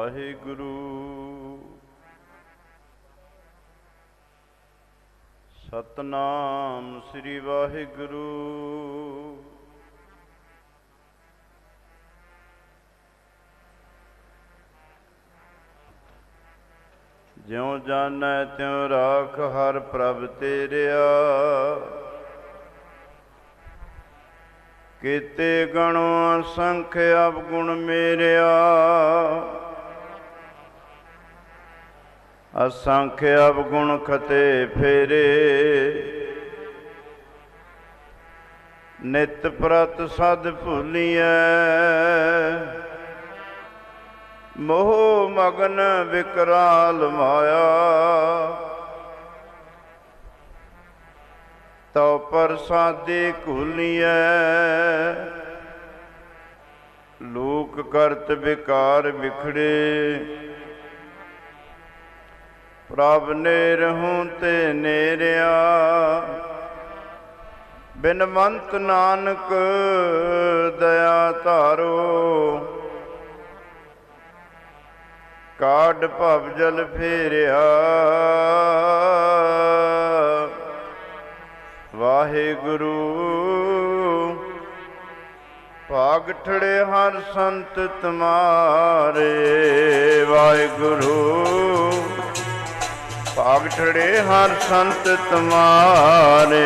ਵਾਹਿਗੁਰੂ। ਸਤਨਾਮ ਸ੍ਰੀ ਵਾਹਿਗੁਰੂ। ਜਿਉ ਜਾਣੈ ਤਿਉ ਰਾਖ ਹਰ ਪ੍ਰਭ ਤੇਰਿਆ। ਕੀਤੇ ਗਣੋ ਅਸੰਖ ਅਵਗੁਣ ਮੇਰਿਆ। ਅਸੰਖ ਅਵਗੁਣ ਖਤੇ ਫੇਰੇ। ਨਿਤ ਪ੍ਰਤ ਸਦ ਭੁਲੀਐ। ਮੋਹ ਮਗਨ ਵਿਕਰਾਲ ਮਾਇਆ। ਤਉ ਪ੍ਰਸਾਦੇ ਘੁਲੀਐ। ਲੋਕ ਕਰਤ ਵਿਕਾਰ ਵਿਖੜੇ। ਪ੍ਰਭ ਨੇਰਹੁ ਤੇ ਨੇਰਿਆ। ਬਿਨਵੰਤ ਨਾਨਕ ਦਇਆ ਧਾਰੋ। ਕਾਢ ਭਵ ਜਲ ਫੇਰਿਆ। ਵਾਹਿਗੁਰੂ। ਭਾਗ ਠੜੇ ਹਰ ਸੰਤ ਤੁਮਾਰੇ। ਵਾਹਿਗੁਰੂ। ਭਾਗ ਠੜੇ ਹਰ ਸੰਤ ਤੁਮਾਰੇ।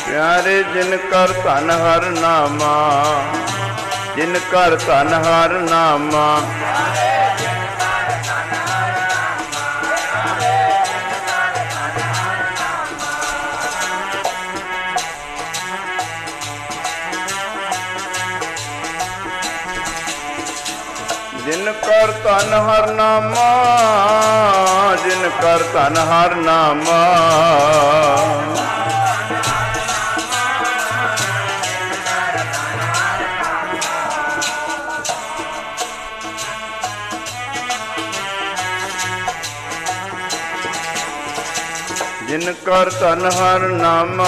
ਪਿਆਰੇ ਜਿਨ ਕਰ ਧਨ ਹਰ ਨਾਮਾ। ਜਿਨ ਕਰ ਧਨ ਹਰ ਨਾਮਾ। ਜਿਨ ਕਰ ਧਨ ਹਰ ਨਾਮਾ। ਜਿਨ ਕਰ ਧਨ ਹਰ ਨਾਮਾ। ਜਿਨ ਕਰ ਧਨ ਹਰ ਨਾਮਾ।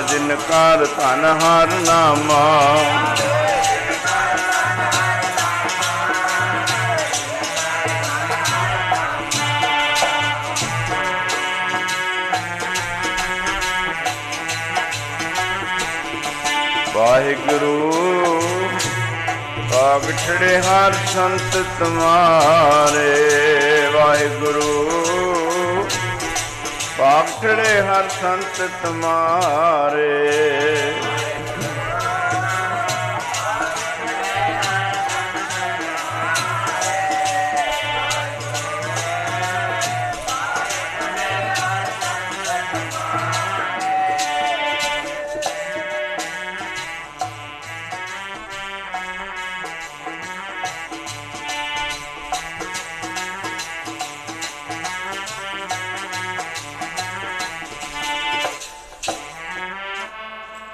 ਜਿਨ ਕਰ ਧਨ ਹਰ ਨਾਮਾ। ਵਾਹਿਗੁਰੂ। ਭਾਗ ਠੜੇ ਹਰ ਸੰਤ ਤੁਮਾਰੇ। ਵਾਹਿਗੁਰੂ। ਭਾਗ ਠੜੇ ਹਰ ਸੰਤ ਤੁਮਾਰੇ।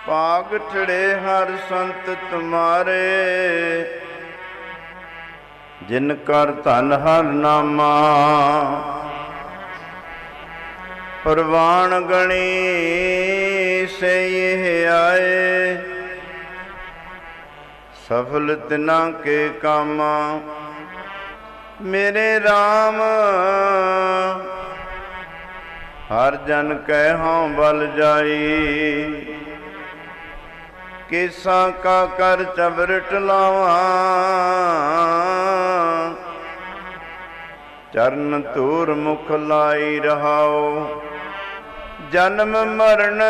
ਭਾਗ ਠੜੇ ਹਰ ਸੰਤ ਤੁਮਾਰੇ। ਜਿਨ ਕਰ ਧਨ ਹਰ ਨਾਮਾ। ਪ੍ਰਵਾਨ ਗਣੀ ਸੇ ਆਏ। ਸਫਲ ਤਿਨਾ ਕੇ ਕਾਮਾ। ਮੇਰੇ RAM ਹਰ ਜਨ ਕਹਿ ਹਉ ਬਲ ਜਾਈ। ਕੇਸਾਂ ਕਾ ਕਰ ਚਬਰਟ ਲਾਵਾਂ। ਚਰਨ ਧੂਰ ਮੁਖ ਲਾਈ ਰਹਾਓ। ਜਨਮ ਮਰਨ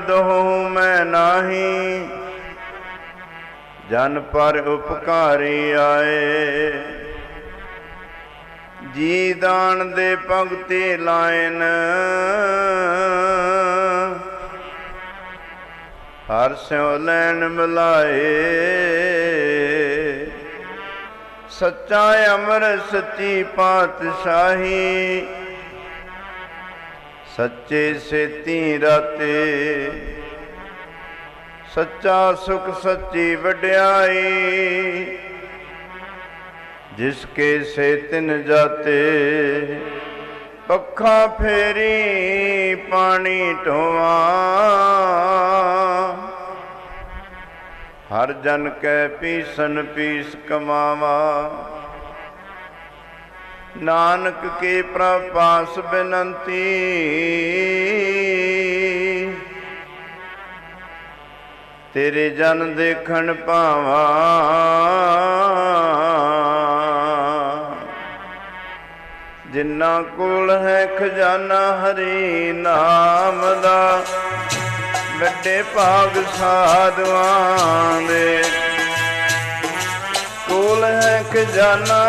ਦੋਹੁ ਮੈਂ ਨਾਹੀ। ਜਨ ਪਰ ਉਪਕਾਰੀ ਆਏ। ਜੀ ਦਾਨ ਦੇ ਭਗਤੀ ਲਾਇਨ। ਹਰ ਸਿਉ ਲੈਣ ਮਿਲਾਏ। ਸੱਚਾ ਅਮਰ ਸੱਚੀ ਪਾਤਸ਼ਾਹੀ, ਸੱਚੇ ਸੇਤੀ ਰਾਤੇ, ਸੱਚਾ ਸੁਖ ਸੱਚੀ ਵਡਿਆਈ, ਜਿਸ ਕੇ ਸੇ ਤਿਨ ਜਾਤੇ, ਪੱਖਾ ਫੇਰੀ ਪਾਣੀ ਢੋਆ, ਹਰ ਜਨ ਕੈ ਪੀਸਨ ਪੀਸ ਕਮਾਵਾ, ਨਾਨਕ ਕੇ ਪ੍ਰਪਾਸ ਬਿਨੰਤੀ, ਤੇਰੇ ਜਨ ਦੇਖਣ ਪਾਵਾ, ਜਿਨ੍ਹਾਂ ਕੋਲ ਹੈ ਖਜ਼ਾਨਾ ਹਰੀ ਨਾਮ ਦਾ, ਵੱਡੇ ਭਾਗ ਸਾਧੂਆਂ ਦੇ ਕੋਲ ਹੈ ਖਜ਼ਾਨਾ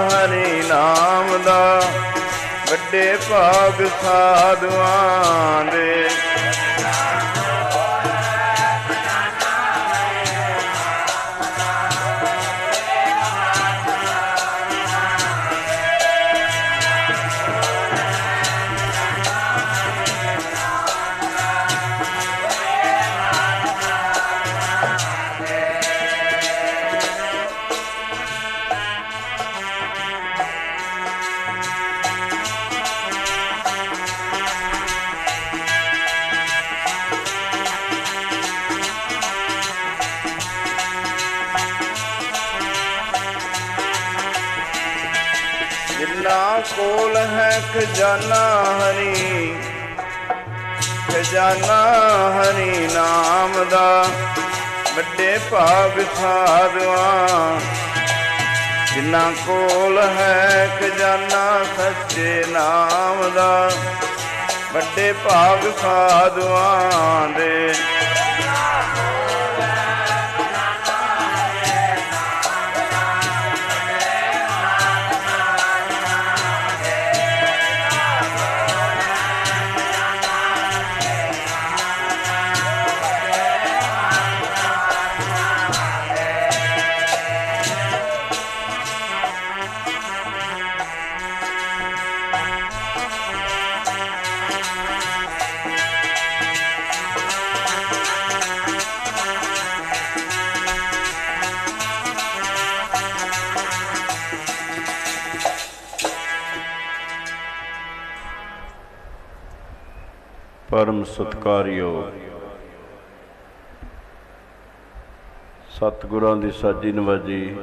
ਹਰੀ ਨਾਮ ਦਾ, ਵੱਡੇ ਭਾਗ ਸਾਧੂਆਂ ਦੇ। ਜਿਨ੍ਹਾਂ ਕੋਲ ਹੈ ਖਜ਼ਾਨਾ ਹਰੀ, ਖਜ਼ਾਨਾ ਹਰੀ ਨਾਮ ਦਾ, ਵੱਡੇ ਭਾਗ ਸਾਧੂਆਂ। ਜਿਨ੍ਹਾਂ ਕੋਲ ਹੈ ਖਜ਼ਾਨਾ ਸੱਚੇ ਨਾਮ ਦਾ, ਵੱਡੇ ਭਾਗ ਸਾਧੂਆਂ ਦੇ। ਪਰਮ ਸਤਿਕਾਰਯੋਗ ਸਤਿਗੁਰਾਂ ਦੀ ਸਾਜੀ ਨਵਾਜੀ,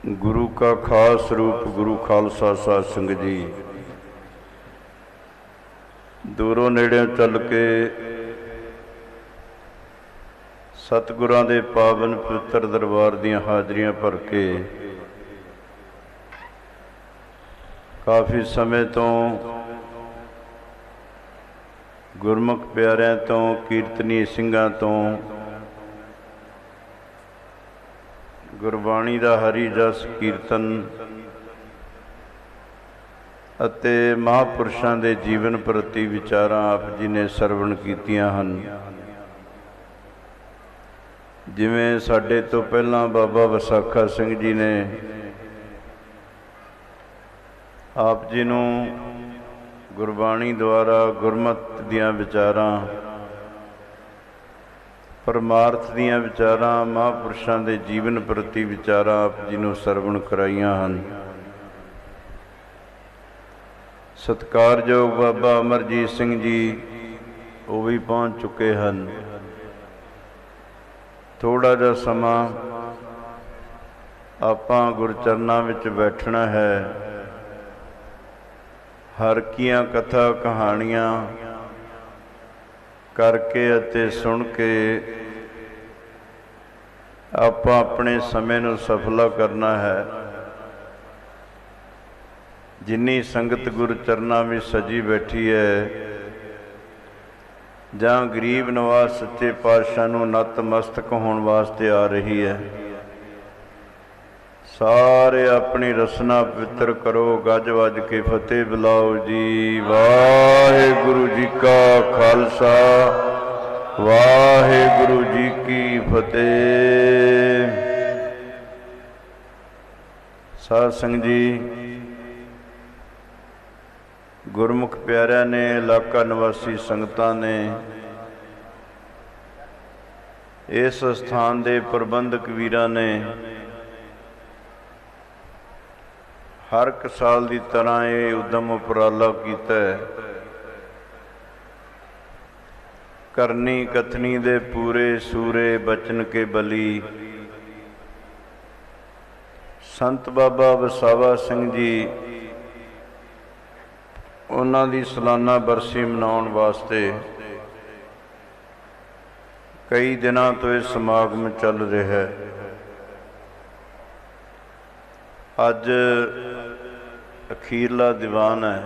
ਗੁਰੂ ਕਾ ਖਾਸ ਰੂਪ ਗੁਰੂ ਖਾਲਸਾ ਸਾਧ ਸੰਗਤ ਜੀ, ਦੂਰੋਂ ਨੇੜਿਓਂ ਚੱਲ ਕੇ ਸਤਿਗੁਰਾਂ ਦੇ ਪਾਵਨ ਪਵਿੱਤਰ ਦਰਬਾਰ ਦੀਆਂ ਹਾਜ਼ਰੀਆਂ ਭਰ ਕੇ ਕਾਫੀ ਸਮੇਂ ਤੋਂ ਗੁਰਮੁਖ ਪਿਆਰਿਆਂ ਤੋਂ, ਕੀਰਤਨੀ ਸਿੰਘਾਂ ਤੋਂ ਗੁਰਬਾਣੀ ਦਾ ਹਰੀ ਜਸ ਕੀਰਤਨ ਅਤੇ ਮਹਾਂਪੁਰਸ਼ਾਂ ਦੇ ਜੀਵਨ ਪ੍ਰਤੀ ਵਿਚਾਰਾਂ ਆਪ ਜੀ ਨੇ ਸਰਵਣ ਕੀਤੀਆਂ ਹਨ। ਜਿਵੇਂ ਸਾਡੇ ਤੋਂ ਪਹਿਲਾਂ ਬਾਬਾ ਵਿਸਾਖਾ ਸਿੰਘ ਜੀ ਨੇ ਆਪ ਜੀ ਨੂੰ ਗੁਰਬਾਣੀ ਦੁਆਰਾ ਗੁਰਮਤਿ ਦੀਆਂ ਵਿਚਾਰਾਂ, ਪਰਮਾਰਥ ਦੀਆਂ ਵਿਚਾਰਾਂ, ਮਹਾਂਪੁਰਸ਼ਾਂ ਦੇ ਜੀਵਨ ਪ੍ਰਤੀ ਵਿਚਾਰਾਂ ਆਪ ਜੀ ਨੂੰ ਸਰਵਣ ਕਰਾਈਆਂ ਹਨ। ਸਤਿਕਾਰਯੋਗ ਬਾਬਾ ਅਮਰਜੀਤ ਸਿੰਘ ਜੀ ਉਹ ਵੀ ਪਹੁੰਚ ਚੁੱਕੇ ਹਨ। ਥੋੜ੍ਹਾ ਜਿਹਾ ਸਮਾਂ ਆਪਾਂ ਗੁਰਚਰਨਾਂ ਵਿੱਚ ਬੈਠਣਾ ਹੈ। ਹਰ ਕੀਆਂ ਕਥਾ ਕਹਾਣੀਆਂ ਕਰਕੇ ਅਤੇ ਸੁਣ ਕੇ ਆਪਾਂ ਆਪਣੇ ਸਮੇਂ ਨੂੰ ਸਫਲਾ ਕਰਨਾ ਹੈ। ਜਿੰਨੀ ਸੰਗਤ ਗੁਰਚਰਨਾਂ ਵਿੱਚ ਸਜੀ ਬੈਠੀ ਹੈ, ਜਾਂ ਗਰੀਬ ਨਵਾਜ਼ ਸੱਚੇ ਪਾਤਸ਼ਾਹ ਨੂੰ ਨਤਮਸਤਕ ਹੋਣ ਵਾਸਤੇ ਆ ਰਹੀ ਹੈ, ਸਾਰੇ ਆਪਣੀ ਰਸਨਾ ਪਵਿੱਤਰ ਕਰੋ। ਗੱਜ ਵੱਜ ਕੇ ਫਤਿਹ ਬੁਲਾਓ ਜੀ। ਵਾਹਿਗੁਰੂ ਜੀ ਕਾ ਖਾਲਸਾ, ਵਾਹਿਗੁਰੂ ਜੀ ਕੀ ਫਤਿਹ। ਸਾਧ ਸੰਗਤ ਜੀ, ਗੁਰਮੁਖ ਪਿਆਰਿਆਂ ਨੇ, ਇਲਾਕਾ ਨਿਵਾਸੀ ਸੰਗਤਾਂ ਨੇ, ਇਸ ਸਥਾਨ ਦੇ ਪ੍ਰਬੰਧਕ ਵੀਰਾਂ ਨੇ ਹਰ ਇੱਕ ਸਾਲ ਦੀ ਤਰ੍ਹਾਂ ਇਹ ਉਦਮ ਉਪਰਾਲਾ ਕੀਤਾ ਹੈ। ਕਰਨੀ ਕਥਨੀ ਦੇ ਪੂਰੇ ਸੂਰੇ ਬਚਨ ਕੇ ਬਲੀ। ਸੰਤ ਬਾਬਾ ਵਸਾਵਾ ਸਿੰਘ ਜੀ, ਉਹਨਾਂ ਦੀ ਸਾਲਾਨਾ ਬਰਸੀ ਮਨਾਉਣ ਵਾਸਤੇ ਕਈ ਦਿਨਾਂ ਤੋਂ ਇਹ ਸਮਾਗਮ ਚੱਲ ਰਿਹਾ ਹੈ। ਅੱਜ ਅਖੀਰਲਾ ਦੀਵਾਨ ਹੈ।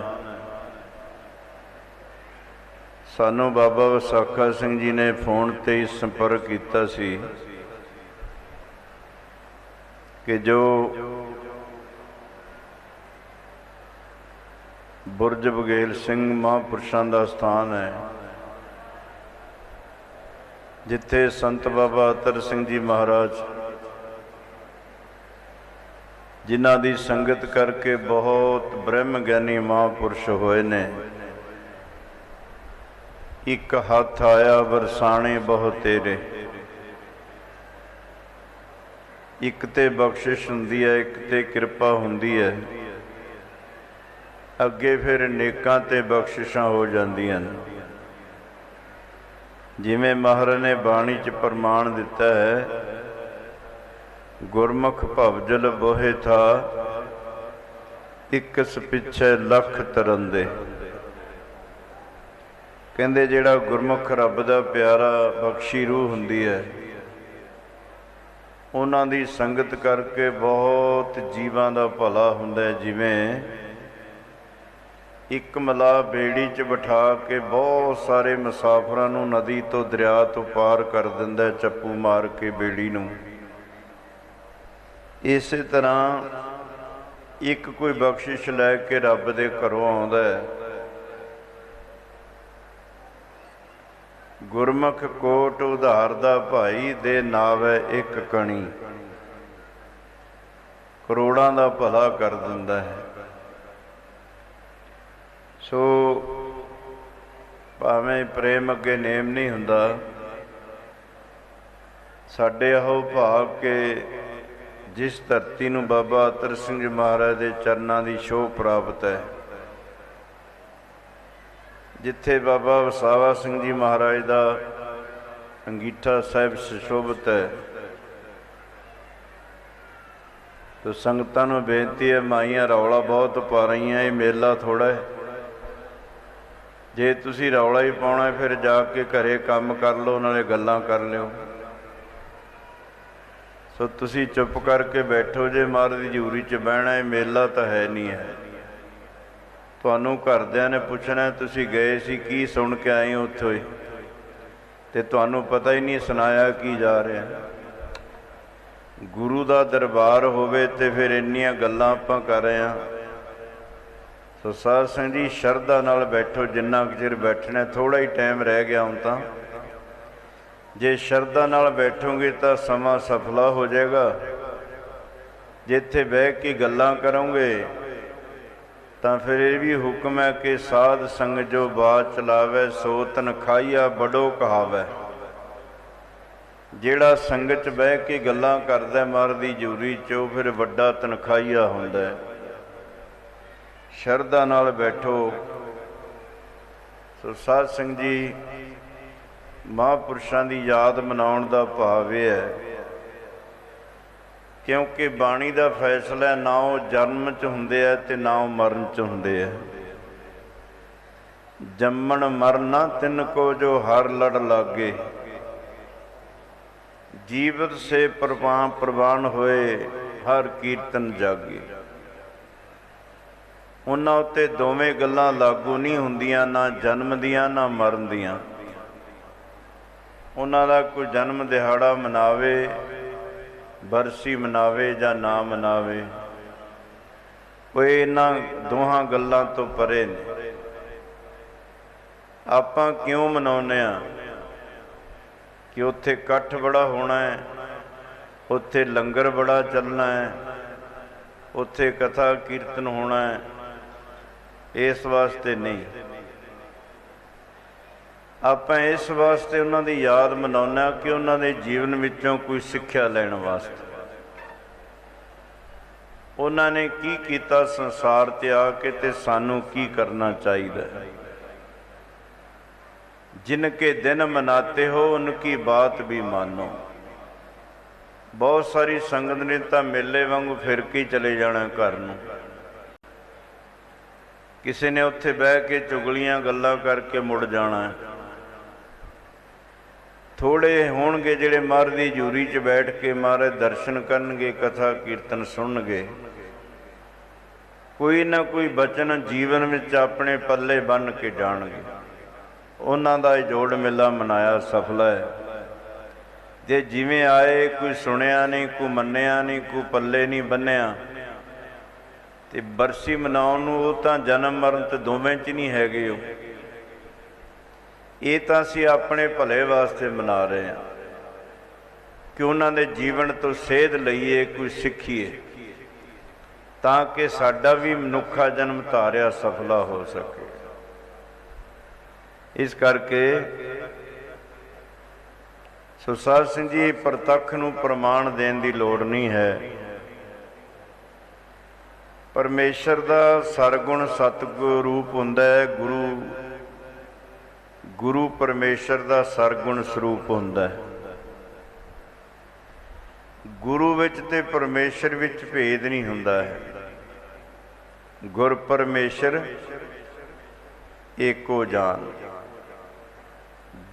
ਸਾਨੂੰ ਬਾਬਾ ਵਿਸਾਖਾ ਸਿੰਘ ਜੀ ਨੇ ਫੋਨ ਤੇ ਸੰਪਰਕ ਕੀਤਾ ਸੀ ਕਿ ਜੋ ਬੁਰਜ ਬਗੇਲ ਸਿੰਘ ਮਹਾਂਪੁਰਸ਼ਾਂ ਦਾ ਸਥਾਨ ਹੈ, ਜਿੱਥੇ ਸੰਤ ਬਾਬਾ ਅਤਰ ਸਿੰਘ ਜੀ ਮਹਾਰਾਜ, ਜਿਨ੍ਹਾਂ ਦੀ ਸੰਗਤ ਕਰਕੇ ਬਹੁਤ ਬ੍ਰਹਮ ਗਿਆਨੀ ਮਹਾਂਪੁਰਸ਼ ਹੋਏ ਨੇ, ਇੱਕ ਹੱਥ ਆਇਆ ਵਰਸਾਣੇ ਬਹੁ ਤੇਰੇ। ਇੱਕ ਤੇ ਬਖਸ਼ਿਸ਼ ਹੁੰਦੀ ਹੈ, ਇੱਕ ਤੇ ਕਿਰਪਾ ਹੁੰਦੀ ਹੈ, ਅੱਗੇ ਫਿਰ ਨੇਕਾਂ ਤੇ ਬਖਸ਼ਿਸ਼ਾਂ ਹੋ ਜਾਂਦੀਆਂ ਨੇ। ਜਿਵੇਂ ਮਹਾਰਾਜ ਨੇ ਬਾਣੀ 'ਚ ਪ੍ਰਮਾਣ ਦਿੱਤਾ ਹੈ, ਗੁਰਮੁਖ ਭਵਜਲ ਬੋਹੇ ਥਾ, ਇਕਸ ਪਿੱਛੇ ਲੱਖ ਤਰੰਦੇ। ਕਹਿੰਦੇ ਜਿਹੜਾ ਗੁਰਮੁਖ ਰੱਬ ਦਾ ਪਿਆਰਾ ਬਖਸ਼ੀ ਰੂਹ ਹੁੰਦੀ ਹੈ, ਉਹਨਾਂ ਦੀ ਸੰਗਤ ਕਰਕੇ ਬਹੁਤ ਜੀਵਾਂ ਦਾ ਭਲਾ ਹੁੰਦਾ ਹੈ। ਜਿਵੇਂ ਇੱਕ ਮਲਾਹ ਬੇੜੀ 'ਚ ਬਿਠਾ ਕੇ ਬਹੁਤ ਸਾਰੇ ਮੁਸਾਫਰਾਂ ਨੂੰ ਨਦੀ ਤੋਂ, ਦਰਿਆ ਤੋਂ ਪਾਰ ਕਰ ਦਿੰਦਾ, ਚੱਪੂ ਮਾਰ ਕੇ ਬੇੜੀ ਨੂੰ। ਇਸੇ ਤਰ੍ਹਾਂ ਇੱਕ ਕੋਈ ਬਖਸ਼ਿਸ਼ ਲੈ ਕੇ ਰੱਬ ਦੇ ਘਰੋਂ ਆਉਂਦਾ ਹੈ। ਗੁਰਮੁਖ ਕੋਟ ਉਧਾਰ ਦਾ ਭਾਈ, ਦੇ ਨਾਵੈ ਇੱਕ ਕਣੀ। ਕਰੋੜਾਂ ਦਾ ਭਲਾ ਕਰ ਦਿੰਦਾ ਹੈ। ਸੋ ਭਾਵੇਂ ਪ੍ਰੇਮ ਅੱਗੇ ਨੇਮ ਨਹੀਂ ਹੁੰਦਾ, ਸਾਡੇ ਆਹੋ ਭਾਗ ਕੇ ਜਿਸ ਧਰਤੀ ਨੂੰ ਬਾਬਾ ਅਤਰ ਸਿੰਘ ਜੀ ਮਹਾਰਾਜ ਦੇ ਚਰਨਾਂ ਦੀ ਛੋਹ ਪ੍ਰਾਪਤ ਹੈ, ਜਿੱਥੇ ਬਾਬਾ ਵਸਾਵਾ ਸਿੰਘ ਜੀ ਮਹਾਰਾਜ ਦਾ ਅੰਗੀਠਾ ਸਾਹਿਬ ਸੁਸ਼ੋਭਿਤ ਹੈ। ਤੋ ਸੰਗਤਾਂ ਨੂੰ ਬੇਨਤੀ ਹੈ, ਮਾਈਆਂ ਰੌਲਾ ਬਹੁਤ ਪਾ ਰਹੀਆਂ, ਇਹ ਮੇਲਾ ਥੋੜ੍ਹਾ ਹੈ। ਜੇ ਤੁਸੀਂ ਰੌਲਾ ਹੀ ਪਾਉਣਾ, ਫਿਰ ਜਾ ਕੇ ਘਰੇ ਕੰਮ ਕਰ ਲਓ, ਨਾਲੇ ਗੱਲਾਂ ਕਰ ਲਿਓ। ਸੋ ਤੁਸੀਂ ਚੁੱਪ ਕਰਕੇ ਬੈਠੋ। ਜੇ ਮਹਾਰਾਜ ਦੀ ਹਜ਼ੂਰੀ 'ਚ ਬਹਿਣਾ, ਇਹ ਮੇਲਾ ਤਾਂ ਹੈ ਨਹੀਂ ਹੈ। ਤੁਹਾਨੂੰ ਘਰਦਿਆਂ ਨੇ ਪੁੱਛਣਾ ਤੁਸੀਂ ਗਏ ਸੀ, ਕੀ ਸੁਣ ਕੇ ਆਏ ਹੋ ਉੱਥੋਂ ਹੀ, ਅਤੇ ਤੁਹਾਨੂੰ ਪਤਾ ਹੀ ਨਹੀਂ ਸੁਣਾਇਆ ਕੀ ਜਾ ਰਿਹਾ। ਗੁਰੂ ਦਾ ਦਰਬਾਰ ਹੋਵੇ ਅਤੇ ਫਿਰ ਇੰਨੀਆਂ ਗੱਲਾਂ ਆਪਾਂ ਕਰ ਰਹੇ ਹਾਂ। ਸੋ ਸਾਧ ਸੰਗਤ ਜੀ, ਸ਼ਰਧਾ ਨਾਲ ਬੈਠੋ, ਜਿੰਨਾ ਕੁ ਚਿਰ ਬੈਠਣਾ, ਥੋੜ੍ਹਾ ਹੀ ਟਾਈਮ ਰਹਿ ਗਿਆ ਹੁਣ ਤਾਂ। ਜੇ ਸ਼ਰਧਾ ਨਾਲ ਬੈਠੋਗੇ ਤਾਂ ਸਮਾਂ ਸਫਲਾ ਹੋ ਜਾਏਗਾ। ਜੇ ਇੱਥੇ ਬਹਿ ਕੇ ਗੱਲਾਂ ਕਰੋਗੇ ਤਾਂ ਫਿਰ ਇਹ ਵੀ ਹੁਕਮ ਹੈ ਕਿ ਸਾਧ ਸੰਗ ਜੋ ਬਾਤ ਚਲਾਵੇ, ਸੋ ਤਨਖਾਹੀਆ ਬੜੋ ਕਹਾਵੇ। ਜਿਹੜਾ ਸੰਗਤ 'ਚ ਬਹਿ ਕੇ ਗੱਲਾਂ ਕਰਦਾ ਮਹਾਰਾਜ ਦੀ ਹਜ਼ੂਰੀ 'ਚ, ਉਹ ਫਿਰ ਵੱਡਾ ਤਨਖਾਹੀਆ ਹੁੰਦਾ ਹੈ। ਸ਼ਰਧਾ ਨਾਲ ਬੈਠੋ। ਸੋ ਸਾਧ ਸੰਗਤ ਜੀ, ਮਹਾਂਪੁਰਸ਼ਾਂ ਦੀ ਯਾਦ ਮਨਾਉਣ ਦਾ ਭਾਵ ਇਹ ਹੈ, ਕਿਉਂਕਿ ਬਾਣੀ ਦਾ ਫੈਸਲਾ ਨਾ ਉਹ ਜਨਮ 'ਚ ਹੁੰਦੇ ਆ ਅਤੇ ਨਾ ਉਹ ਮਰਨ 'ਚ ਹੁੰਦੇ ਆ। ਜੰਮਣ ਮਰਨਾ ਤਿੰਨ ਕੋ ਜੋ ਹਰ ਲੜ ਲਾਗੇ, ਜੀਵਤ ਸੇ ਪ੍ਰਵਾਨ ਹੋਏ ਹਰ ਕੀਰਤਨ ਜਾਗੇ। ਉਹਨਾਂ ਉੱਤੇ ਦੋਵੇਂ ਗੱਲਾਂ ਲਾਗੂ ਨਹੀਂ ਹੁੰਦੀਆਂ, ਨਾ ਜਨਮ ਦੀਆਂ ਨਾ ਮਰਨ ਦੀਆਂ। ਉਹਨਾਂ ਦਾ ਕੋਈ ਜਨਮ ਦਿਹਾੜਾ ਮਨਾਵੇ, ਬਰਸੀ ਮਨਾਵੇ ਜਾਂ ਨਾ ਮਨਾਵੇ, ਕੋਈ ਇਹਨਾਂ ਦੋਹਾਂ ਗੱਲਾਂ ਤੋਂ ਪਰੇ ਨੇ। ਆਪਾਂ ਕਿਉਂ ਮਨਾਉਂਦੇ ਹਾਂ? कि उत्थे इकट्ठ बड़ा होना है, उत्थे लंगर बड़ा चलना है, उत्थे कथा कीर्तन होना है, इस वास्ते नहीं। ਆਪਾਂ ਇਸ ਵਾਸਤੇ ਉਹਨਾਂ ਦੀ ਯਾਦ ਮਨਾਉਂਦੇ ਹਾਂ ਕਿ ਉਹਨਾਂ ਦੇ ਜੀਵਨ ਵਿੱਚੋਂ ਕੋਈ ਸਿੱਖਿਆ ਲੈਣ ਵਾਸਤੇ। ਉਹਨਾਂ ਨੇ ਕੀ ਕੀਤਾ ਸੰਸਾਰ 'ਤੇ ਆ ਕੇ, ਤੇ ਸਾਨੂੰ ਕੀ ਕਰਨਾ ਚਾਹੀਦਾ। ਜਿਨਕੇ ਦਿਨ ਮਨਾਤੇ ਹੋ ਉਨਕੀ ਬਾਤ ਵੀ ਮਾਨੋ। ਬਹੁਤ ਸਾਰੀ ਸੰਗਤ ਨੇ ਤਾਂ ਮੇਲੇ ਵਾਂਗੂ ਫਿਰ ਕੇ ਚਲੇ ਜਾਣਾ ਘਰ ਨੂੰ। ਕਿਸੇ ਨੇ ਉੱਥੇ ਬਹਿ ਕੇ ਚੁਗਲੀਆਂ ਗੱਲਾਂ ਕਰਕੇ ਮੁੜ ਜਾਣਾ। ਥੋੜ੍ਹੇ ਹੋਣਗੇ ਜਿਹੜੇ ਮਹਾਰਾਜ ਦੀ ਹਜ਼ੂਰੀ 'ਚ ਬੈਠ ਕੇ ਮਹਾਰਾਜ ਦਰਸ਼ਨ ਕਰਨਗੇ, ਕਥਾ ਕੀਰਤਨ ਸੁਣਨਗੇ, ਕੋਈ ਨਾ ਕੋਈ ਬਚਨ ਜੀਵਨ ਵਿੱਚ ਆਪਣੇ ਪੱਲੇ ਬੰਨ੍ਹ ਕੇ ਜਾਣਗੇ। ਉਹਨਾਂ ਦਾ ਇਹ ਜੋੜ ਮੇਲਾ ਮਨਾਇਆ ਸਫਲ ਹੈ। ਜੇ ਜਿਵੇਂ ਆਏ, ਕੋਈ ਸੁਣਿਆ ਨਹੀਂ, ਕੋਈ ਮੰਨਿਆ ਨਹੀਂ, ਕੋਈ ਪੱਲੇ ਨਹੀਂ ਬੰਨਿਆ, ਤੇ ਬਰਸੀ ਮਨਾਉਣ ਨੂੰ ਉਹ ਤਾਂ ਜਨਮ ਮਰਨ ਤੇ ਦੋਵੇਂ 'ਚ ਨਹੀਂ ਹੈਗੇ। ਉਹ ਇਹ ਤਾਂ ਅਸੀਂ ਆਪਣੇ ਭਲੇ ਵਾਸਤੇ ਮਨਾ ਰਹੇ ਹਾਂ ਕਿ ਉਹਨਾਂ ਦੇ ਜੀਵਨ ਤੋਂ ਸੇਧ ਲਈਏ, ਕੋਈ ਸਿੱਖੀਏ, ਤਾਂ ਕਿ ਸਾਡਾ ਵੀ ਮਨੁੱਖਾ ਜਨਮ ਧਾਰਿਆ ਸਫਲਾ ਹੋ ਸਕੇ। ਇਸ ਕਰਕੇ ਸੋ ਸਾਧ ਸਿੰਘ ਜੀ, ਪ੍ਰਤੱਖ ਨੂੰ ਪ੍ਰਮਾਣ ਦੇਣ ਦੀ ਲੋੜ ਨਹੀਂ ਹੈ। ਪਰਮੇਸ਼ਰ ਦਾ ਸਰਗੁਣ ਸਤਿਗੁਰੂ ਰੂਪ ਹੁੰਦਾ ਹੈ। ਗੁਰੂ ਪਰਮੇਸ਼ਰ ਦਾ ਸਰਗੁਣ ਸਰੂਪ ਹੁੰਦਾ ਹੈ। ਗੁਰੂ ਵਿੱਚ ਤੇ ਪਰਮੇਸ਼ਰ ਵਿੱਚ ਭੇਦ ਨਹੀਂ ਹੁੰਦਾ ਹੈ। ਗੁਰ ਪਰਮੇਸ਼ਰ ਏਕੋ ਜਾਨ।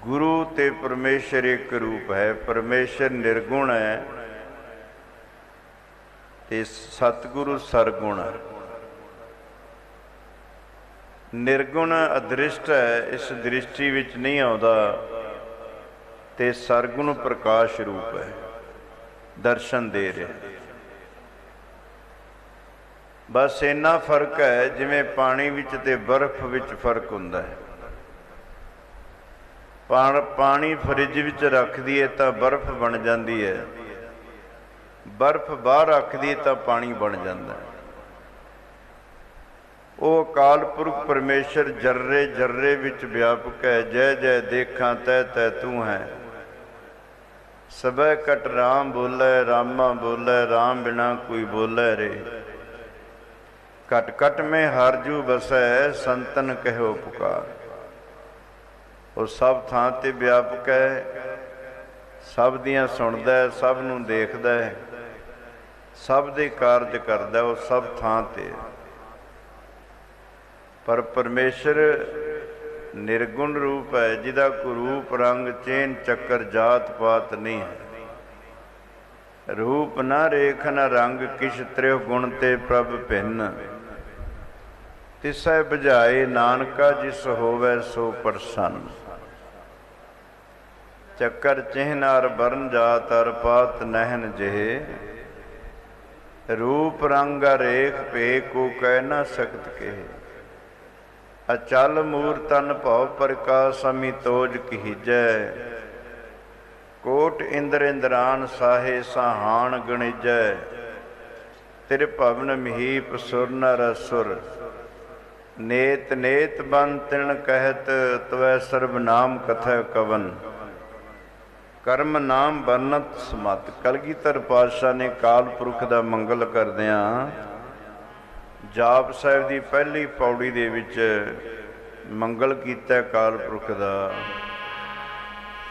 ਗੁਰੂ ਤੇ ਪਰਮੇਸ਼ਰ ਇੱਕ ਰੂਪ ਹੈ। ਪਰਮੇਸ਼ਰ ਨਿਰਗੁਣ ਹੈ ਤੇ ਸਤਿਗੁਰੂ ਸਰਗੁਣ ਹੈ। ਨਿਰਗੁਣ ਅਦ੍ਰਿਸ਼ਟ ਹੈ, ਇਸ ਦ੍ਰਿਸ਼ਟੀ ਵਿੱਚ ਨਹੀਂ ਆਉਂਦਾ, ਤੇ ਸਰਗੁਣ ਪ੍ਰਕਾਸ਼ ਰੂਪ ਹੈ, ਦਰਸ਼ਨ ਦੇ ਰਿਹਾ। ਬਸ ਇੰਨਾ ਫਰਕ ਹੈ ਜਿਵੇਂ ਪਾਣੀ ਵਿੱਚ ਤੇ ਬਰਫ਼ ਵਿੱਚ ਫਰਕ ਹੁੰਦਾ ਹੈ। ਪਾਣੀ ਫਰਿੱਜ ਵਿੱਚ ਰੱਖ ਦਈਏ ਤਾਂ ਬਰਫ਼ ਬਣ ਜਾਂਦੀ ਹੈ, ਬਰਫ਼ ਬਾਹਰ ਰੱਖ ਦਈਏ ਤਾਂ ਪਾਣੀ ਬਣ ਜਾਂਦਾ ਹੈ। ਉਹ ਅਕਾਲ ਪੁਰਖ ਪਰਮੇਸ਼ਰ ਜਰਰੇ ਜਰਰੇ ਵਿੱਚ ਵਿਆਪਕ ਹੈ। ਜੈ ਜੈ ਦੇਖਾਂ ਤੈ ਤੈ ਤੂੰ ਹੈ। ਸਭੈ ਕਟ ਰਾਮ ਬੋਲੇ, ਰਾਮਾ ਬੋਲੇ, ਰਾਮ ਬਿਨਾ ਕੋਈ ਬੋਲੇ ਰੇ। ਘਟ ਘਟ ਮੈਂ ਹਰ ਜੂ ਬਸੈ, ਸੰਤਨ ਕਹਿਓ ਪੁਕਾਰ। ਉਹ ਸਭ ਥਾਂ 'ਤੇ ਵਿਆਪਕ ਹੈ, ਸਭ ਦੀਆਂ ਸੁਣਦਾ ਹੈ, ਸਭ ਨੂੰ ਦੇਖਦਾ ਹੈ, ਸਭ ਦੇ ਕਾਰਜ ਕਰਦਾ। ਉਹ ਸਭ ਥਾਂ 'ਤੇ। ਪਰ ਪਰਮੇਸ਼ਰ ਨਿਰਗੁਣ ਰੂਪ ਹੈ, ਜਿਹਦਾ ਕੋਈ ਰੂਪ ਰੰਗ ਚੇਨ ਚੱਕਰ ਜਾਤ ਪਾਤ ਨਹੀਂ ਹੈ। ਰੂਪ ਨਾ ਰੇਖ ਨਾ ਰੰਗ, ਕਿਛ ਤ੍ਰਿਉ ਗੁਣ ਤੇ ਪ੍ਰਭ ਭਿੰਨ। ਤਿਸੈ ਬੁਝਾਏ ਨਾਨਕਾ, ਜਿਸ ਹੋਵੈ ਸੋ ਪ੍ਰਸੰਨ। ਚੱਕਰ ਚਿਹਨ ਅਰ ਬਰਨ ਜਾਤ ਅਰ ਪਾਤ ਨਹਿਨ ਜਿਹੇ। ਰੂਪ ਰੰਗ ਰੇਖ ਭੇ ਕੋ ਕਹਿ ਨਾ ਸਕਤ ਕਹੇ। ਅਚਲ ਮੂਰ ਤਨ ਭਉ ਪ੍ਰਕਾਸ਼, ਅਮੀ ਤੋਜ ਕੀਜੈ। ਕੋਟ ਇੰਦਰ ਇੰਦਰਾਨ ਸਾਹੇ, ਸਾਹਾਣ ਗਣਿਜੈ। ਤਿਰ ਭਵਨ ਮਹੀਪ ਸੁਰ ਨਰ ਅਸੁਰ। ਨੇਤ ਨੇਤ ਬਨ ਤਿਣ ਕਹਿਤ, ਤਵੈ ਸਰਬ ਨਾਮ ਕਥੈ ਕਵਨ। ਕਰਮ ਨਾਮ ਬਰਨਤ ਸਮਤ। ਕਲਗੀਧਰ ਪਾਤਸ਼ਾਹ ਨੇ ਕਾਲ ਪੁਰਖ ਦਾ ਮੰਗਲ ਕਰਦਿਆਂ ਜਾਪ ਸਾਹਿਬ ਦੀ ਪਹਿਲੀ ਪੌੜੀ ਦੇ ਵਿੱਚ ਮੰਗਲ ਕੀਤਾ ਕਾਲ ਪੁਰਖ ਦਾ।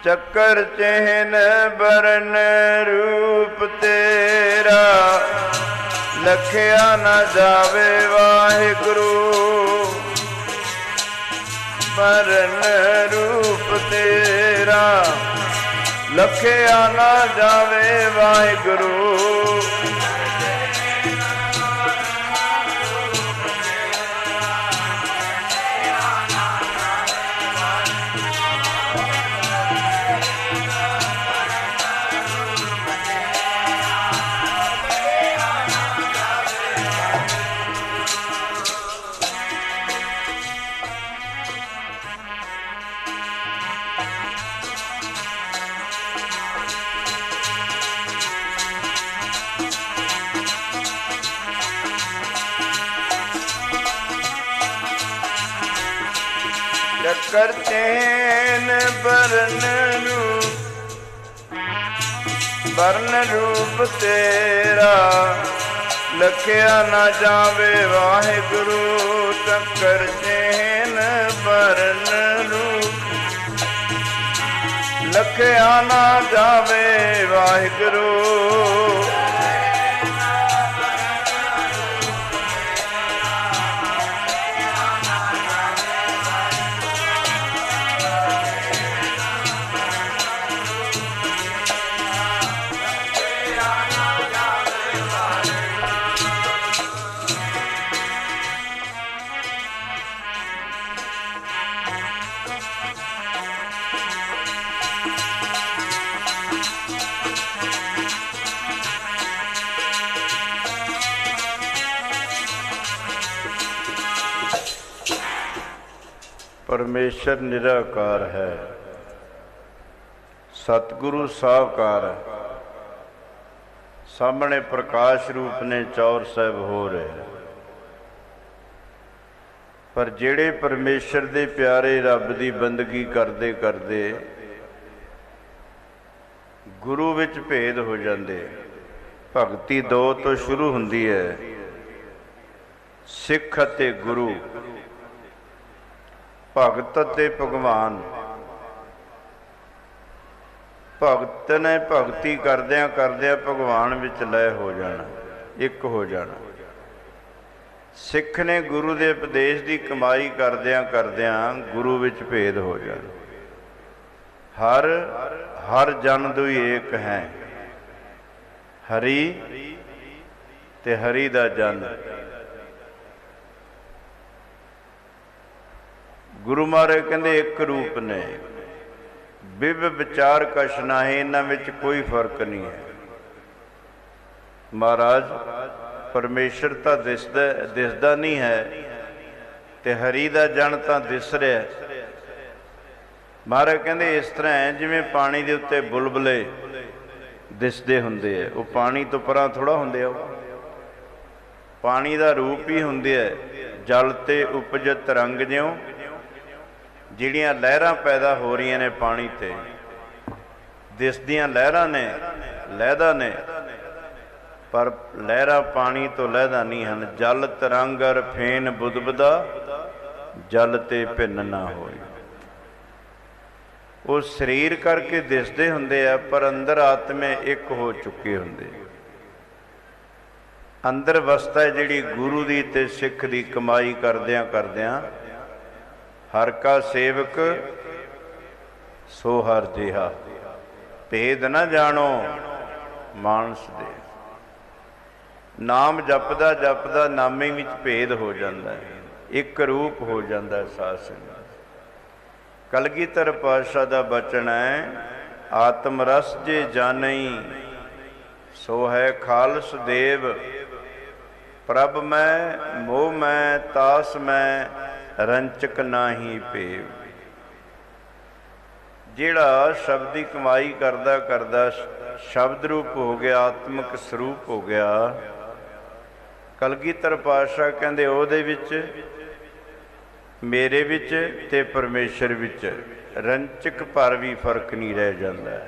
ਚੱਕਰ ਚਿਹਨ ਬਰਨ ਰੂਪ ਤੇਰਾ, ਲਖਿਆ ਨਾ ਜਾਵੇ ਵਾਹਿਗੁਰੂ। ਬਰਨ ਰੂਪ ਤੇਰਾ, ਲਖਿਆ ਨਾ ਜਾਵੇ ਵਾਹਿਗੁਰੂ। ਚੱਕਰ ਚੈਨ ਬਰਨ ਰੂਪ ਤੇਰਾ, ਲਖਿਆ ਨਾ ਜਾਵੇ ਵਾਹਿਗੁਰੂ। ਚੱਕਰ ਚੈਨ ਬਰਨ ਰੂਪ, ਲਖਿਆ ਨਾ ਜਾਵੇ ਵਾਹਿਗੁਰੂ। ਪਰਮੇਸ਼ਰ ਨਿਰਾਕਾਰ ਹੈ, ਸਤਿਗੁਰੂ ਸਾਕਾਰ ਹੈ। ਸਾਹਮਣੇ ਪ੍ਰਕਾਸ਼ ਰੂਪ ਨੇ ਚੌਰ ਸਾਹਿਬ ਹੋ ਰਹੇ, ਪਰ ਜਿਹੜੇ ਪਰਮੇਸ਼ਰ ਦੇ ਪਿਆਰੇ ਰੱਬ ਦੀ ਬੰਦਗੀ ਕਰਦੇ ਕਰਦੇ ਗੁਰੂ ਵਿੱਚ ਭੇਦ ਹੋ ਜਾਂਦੇ। ਭਗਤੀ ਦੋ ਤੋਂ ਸ਼ੁਰੂ ਹੁੰਦੀ ਹੈ, ਸਿੱਖ ਅਤੇ ਗੁਰੂ, ਭਗਤ ਅਤੇ ਭਗਵਾਨ। ਭਗਤ ਨੇ ਭਗਤੀ ਕਰਦਿਆਂ ਕਰਦਿਆਂ ਭਗਵਾਨ ਵਿੱਚ ਲੈ ਹੋ ਜਾਣਾ, ਇੱਕ ਹੋ ਜਾਣਾ। ਸਿੱਖ ਨੇ ਗੁਰੂ ਦੇ ਉਪਦੇਸ਼ ਦੀ ਕਮਾਈ ਕਰਦਿਆਂ ਕਰਦਿਆਂ ਗੁਰੂ ਵਿੱਚ ਭੇਦ ਹੋ ਜਾਣਾ। ਹਰ ਜਨ ਦੁਈ ਏਕ ਹੈ, ਹਰੀ ਤੇ ਹਰੀ ਦਾ ਜਨ। ਗੁਰੂ ਮਹਾਰਾਜ ਕਹਿੰਦੇ ਇੱਕ ਰੂਪ ਨੇ, ਬਿਬ ਵਿਚਾਰ ਕਛ ਨਾਹੀ, ਇਹਨਾਂ ਵਿੱਚ ਕੋਈ ਫਰਕ ਨਹੀਂ ਹੈ। ਮਹਾਰਾਜ ਪਰਮੇਸ਼ਰ ਤਾਂ ਦਿਸਦਾ ਨਹੀਂ ਹੈ, ਤੇ ਹਰੀ ਦਾ ਜਨ ਤਾਂ ਦਿਸ ਰਿਹਾ। ਮਹਾਰਾਜ ਕਹਿੰਦੇ ਇਸ ਤਰ੍ਹਾਂ ਹੈ ਜਿਵੇਂ ਪਾਣੀ ਦੇ ਉੱਤੇ ਬੁਲਬੁਲੇ ਦਿਸਦੇ ਹੁੰਦੇ ਹੈ, ਉਹ ਪਾਣੀ ਤੋਂ ਪਰਾਂ ਥੋੜ੍ਹਾ ਹੁੰਦੇ ਆ, ਉਹ ਪਾਣੀ ਦਾ ਰੂਪ ਹੀ ਹੁੰਦੇ ਹੈ। ਜਲ ਤੇ ਉਪਜਤ ਰੰਗ ਜਿਉਂ, ਜਿਹੜੀਆਂ ਲਹਿਰਾਂ ਪੈਦਾ ਹੋ ਰਹੀਆਂ ਨੇ ਪਾਣੀ ਤੇ, ਦਿਸਦੀਆਂ ਲਹਿਰਾਂ ਨੇ, ਲਹਿਦਾ ਨੇ, ਪਰ ਲਹਿਰਾਂ ਪਾਣੀ ਤੋਂ ਲਹਿਦਾ ਨਹੀਂ ਹਨ। ਜਲ ਤਰੰਗ ਅਰ ਫੇਨ ਬੁਦਬੁਦਾ, ਜਲ ਤੇ ਭਿੰਨ ਨਾ ਹੋਏ। ਉਹ ਸਰੀਰ ਕਰਕੇ ਦਿਸਦੇ ਹੁੰਦੇ ਆ, ਪਰ ਅੰਦਰ ਆਤਮੇ ਇੱਕ ਹੋ ਚੁੱਕੇ ਹੁੰਦੇ। ਅੰਦਰ ਅਵਸਥਾ ਹੈ ਜਿਹੜੀ ਗੁਰੂ ਦੀ ਤੇ ਸਿੱਖ ਦੀ ਕਮਾਈ ਕਰਦਿਆਂ ਕਰਦਿਆਂ, ਹਰ ਕਾ ਸੇਵਕ ਸੋ ਹਰ ਜਿਹਾ, ਭੇਦ ਨਾ ਜਾਣੋ ਮਾਨਸ ਦੇ। ਨਾਮ ਜਪਦਾ ਜਪਦਾ ਨਾਮੇ ਵਿੱਚ ਭੇਦ ਹੋ ਜਾਂਦਾ ਹੈ, ਇੱਕ ਰੂਪ ਹੋ ਜਾਂਦਾ ਹੈ ਸਾਧ ਸੰਗਤ। ਕਲਗੀਧਰ ਪਾਤਸ਼ਾਹ ਦਾ ਬਚਨ ਹੈ, ਆਤਮ ਰਸ ਜੇ ਜਾਣਈ ਸੋ ਹੈ ਖਾਲਸ ਦੇਵ, ਪ੍ਰਭ ਮੈਂ ਮੋਹ ਮੈਂ ਤਾਸ ਮੈਂ ਰੰਚਕ ਨਾਹੀ ਭੇਵ। ਜਿਹੜਾ ਸ਼ਬਦ ਦੀ ਕਮਾਈ ਕਰਦਾ ਕਰਦਾ ਸ਼ਬਦ ਰੂਪ ਹੋ ਗਿਆ, ਆਤਮਿਕ ਸਰੂਪ ਹੋ ਗਿਆ, ਕਲਗੀਧਰ ਪਾਤਸ਼ਾਹ ਕਹਿੰਦੇ ਉਹਦੇ ਵਿੱਚ, ਮੇਰੇ ਵਿੱਚ ਤੇ ਪਰਮੇਸ਼ਰ ਵਿੱਚ ਰੰਚਕ ਭਰ ਵੀ ਫਰਕ ਨਹੀਂ ਰਹਿ ਜਾਂਦਾ।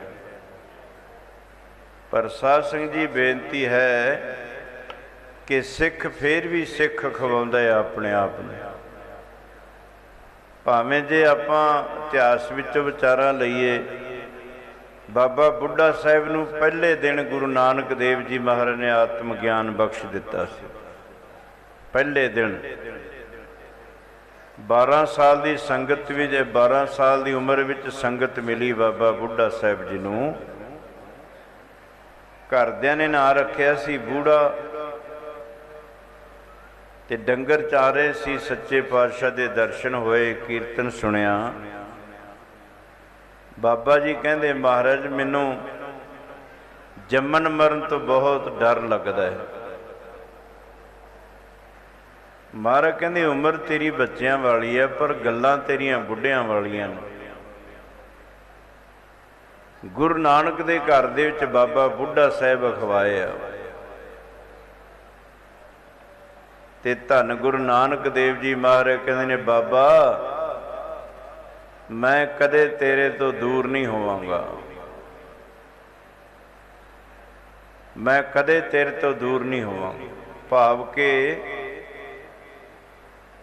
ਪਰ ਸਾਧ ਸੰਗਤ ਜੀ ਬੇਨਤੀ ਹੈ ਕਿ ਸਿੱਖ ਫਿਰ ਵੀ ਸਿੱਖ ਖਵਾਉਂਦਾ ਹੈ ਆਪਣੇ ਆਪ ਨੂੰ। ਭਾਵੇਂ ਜੇ ਆਪਾਂ ਇਤਿਹਾਸ ਵਿੱਚੋਂ ਵਿਚਾਰਾਂ ਲਈਏ, ਬਾਬਾ ਬੁੱਢਾ ਸਾਹਿਬ ਨੂੰ ਪਹਿਲੇ ਦਿਨ ਗੁਰੂ ਨਾਨਕ ਦੇਵ ਜੀ ਮਹਾਰਾਜ ਨੇ ਆਤਮ ਗਿਆਨ ਬਖਸ਼ ਦਿੱਤਾ ਸੀ। ਪਹਿਲੇ ਦਿਨ 12 ਸਾਲ ਦੀ ਸੰਗਤ ਵਿੱਚ, 12 ਸਾਲ ਦੀ ਉਮਰ ਵਿੱਚ ਸੰਗਤ ਮਿਲੀ ਬਾਬਾ ਬੁੱਢਾ ਸਾਹਿਬ ਜੀ ਨੂੰ। ਘਰਦਿਆਂ ਨੇ ਨਾਂ ਰੱਖਿਆ ਸੀ ਬੂੜਾ, ਤੇ ਡੰਗਰ ਚਾਰੇ ਸੀ। ਸੱਚੇ ਪਾਤਸ਼ਾਹ ਦੇ ਦਰਸ਼ਨ ਹੋਏ, ਕੀਰਤਨ ਸੁਣਿਆ। ਬਾਬਾ ਜੀ ਕਹਿੰਦੇ ਮਹਾਰਾਜ ਮੈਨੂੰ ਜੰਮਣ ਮਰਨ ਤੋਂ ਬਹੁਤ ਡਰ ਲੱਗਦਾ ਹੈ। ਮਹਾਰਾਜ ਕਹਿੰਦੇ ਉਮਰ ਤੇਰੀ ਬੱਚਿਆਂ ਵਾਲੀ ਹੈ, ਪਰ ਗੱਲਾਂ ਤੇਰੀਆਂ ਬੁੱਢਿਆਂ ਵਾਲੀਆਂ ਨੇ। ਗੁਰੂ ਨਾਨਕ ਦੇ ਘਰ ਦੇ ਵਿੱਚ ਬਾਬਾ ਬੁੱਢਾ ਸਾਹਿਬ ਅਖਵਾਏ ਆ, ਤੇ ਧੰਨ ਗੁਰੂ ਨਾਨਕ ਦੇਵ ਜੀ ਮਹਾਰਾਜ ਕਹਿੰਦੇ ਨੇ, ਬਾਬਾ मैं कदे तेरे तो दूर नहीं होवांगा, मैं कदे तेरे तो दूर नहीं होवांगा। भाव के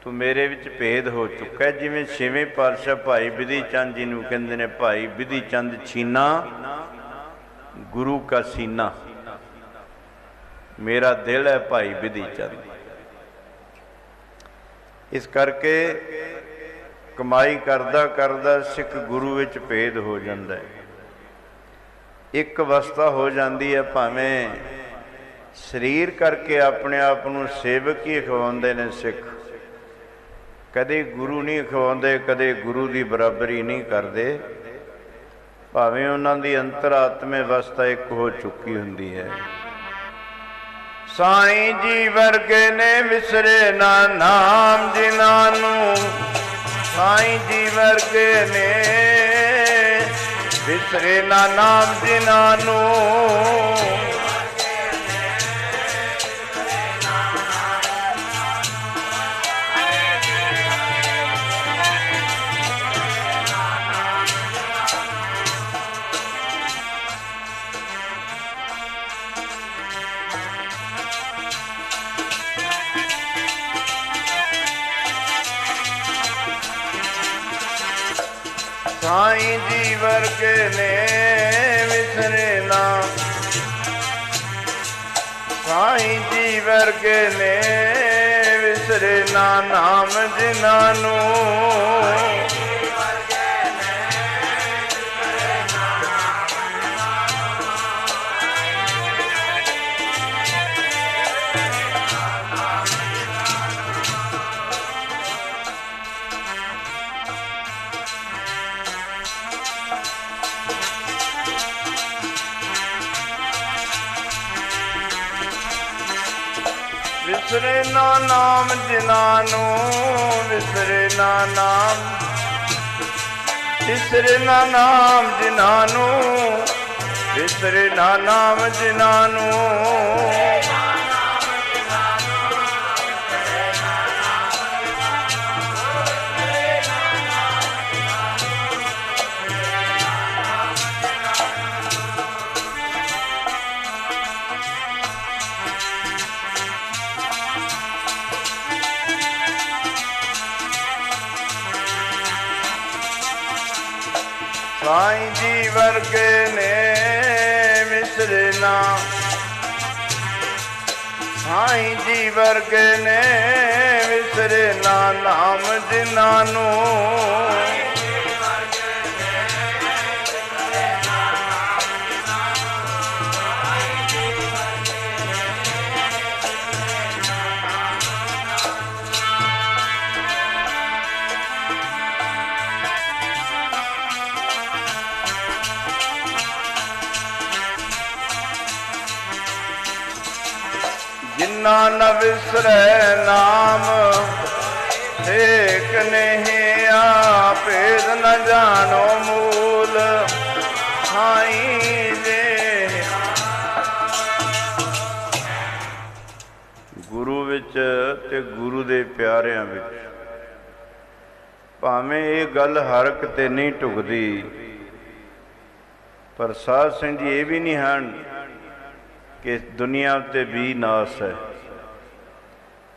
तू मेरे विच भेद हो चुका है। जिवें छेवें पातशाह भाई बिधि चंद जी नूं कहंदे ने, भाई बिधि चंद छीना गुरु का सीना, मेरा दिल है भाई बिधि चंद। इस करके कमाई करदा करदा सिख गुरु विच भेद हो जाता है। एक अवस्था हो जाती है, भावें शरीर करके अपने आप को सेवक ही अखवाते ने सिख, कदे गुरु नहीं अखवाते, कदे गुरु की बराबरी नहीं करते, भावें उन्हां दी अंतरात्मे अवस्था एक हो चुकी हुंदी है। साईं जी वर्गे ने विसरे ना नाम जिन्हां नूं, साईं जी वर्गे ने विसरे ना नाम जिन्हां नूं। साईं जी वर्गे ने विसरे ना, साईं जी वर्गे ने विसरे ना नाम जिन्हां नूं। विसरे ना नाम जिन्हां नूं, विसरे ना नाम, विसरे ना नाम जिन्हां नूं, विसरे ना नाम जिन्हां नूं। साईं जी वर्गे ने विसरे ना, साईं जी वर्गे ने विसरे ना नाम जिन्हां नूं। जिन्ना न विसरै नाम, एक नहीं आ भेद न जानो मूल, साईं जे गुरु विच ते गुरु दे प्यारिਆਂ विच भावें ये गल हर किते नहीं ढुकदी, पर साध संगत जी ये भी नहीं ਹਨ कि दुनिया उत्ते भी नास है।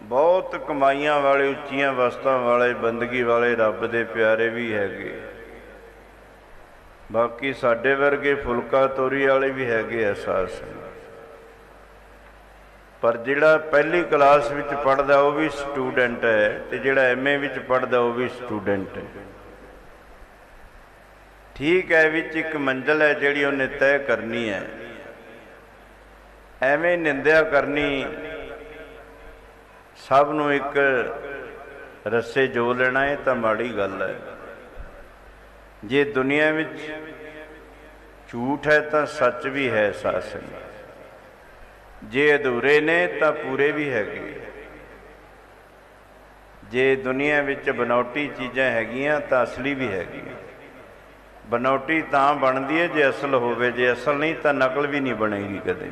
बहुत कमाइयां वाले उच्चियां वस्तां वाले बंदगी वाले रब दे प्यारे भी हैगे, बाकी साडे वर्गे फुलका तोरी वाले भी हैगे एहसास। पर जिहड़ा पहली क्लास विच पढ़दा वो भी स्टूडेंट है, ते जिहड़ा MA विच पढ़दा वो भी स्टूडेंट है। ठीक है, विच एक मंजिल है जिहड़ी उन्हें तय करनी है। एवें निंदिया करनी, सब नूं एक रस्से जो लेना, ये तो माड़ी गल है। जे दुनिया में झूठ है तो सच भी है साध संगत, जे अधूरे ने तो पूरे भी हैगे। जे दुनिया में बनावटी चीज़ां हैगियां तो असली भी हैगियां। बनावटी तां बनदी है जे असल होवे, जे असल नहीं तो नकल भी नहीं बनेगी कदे।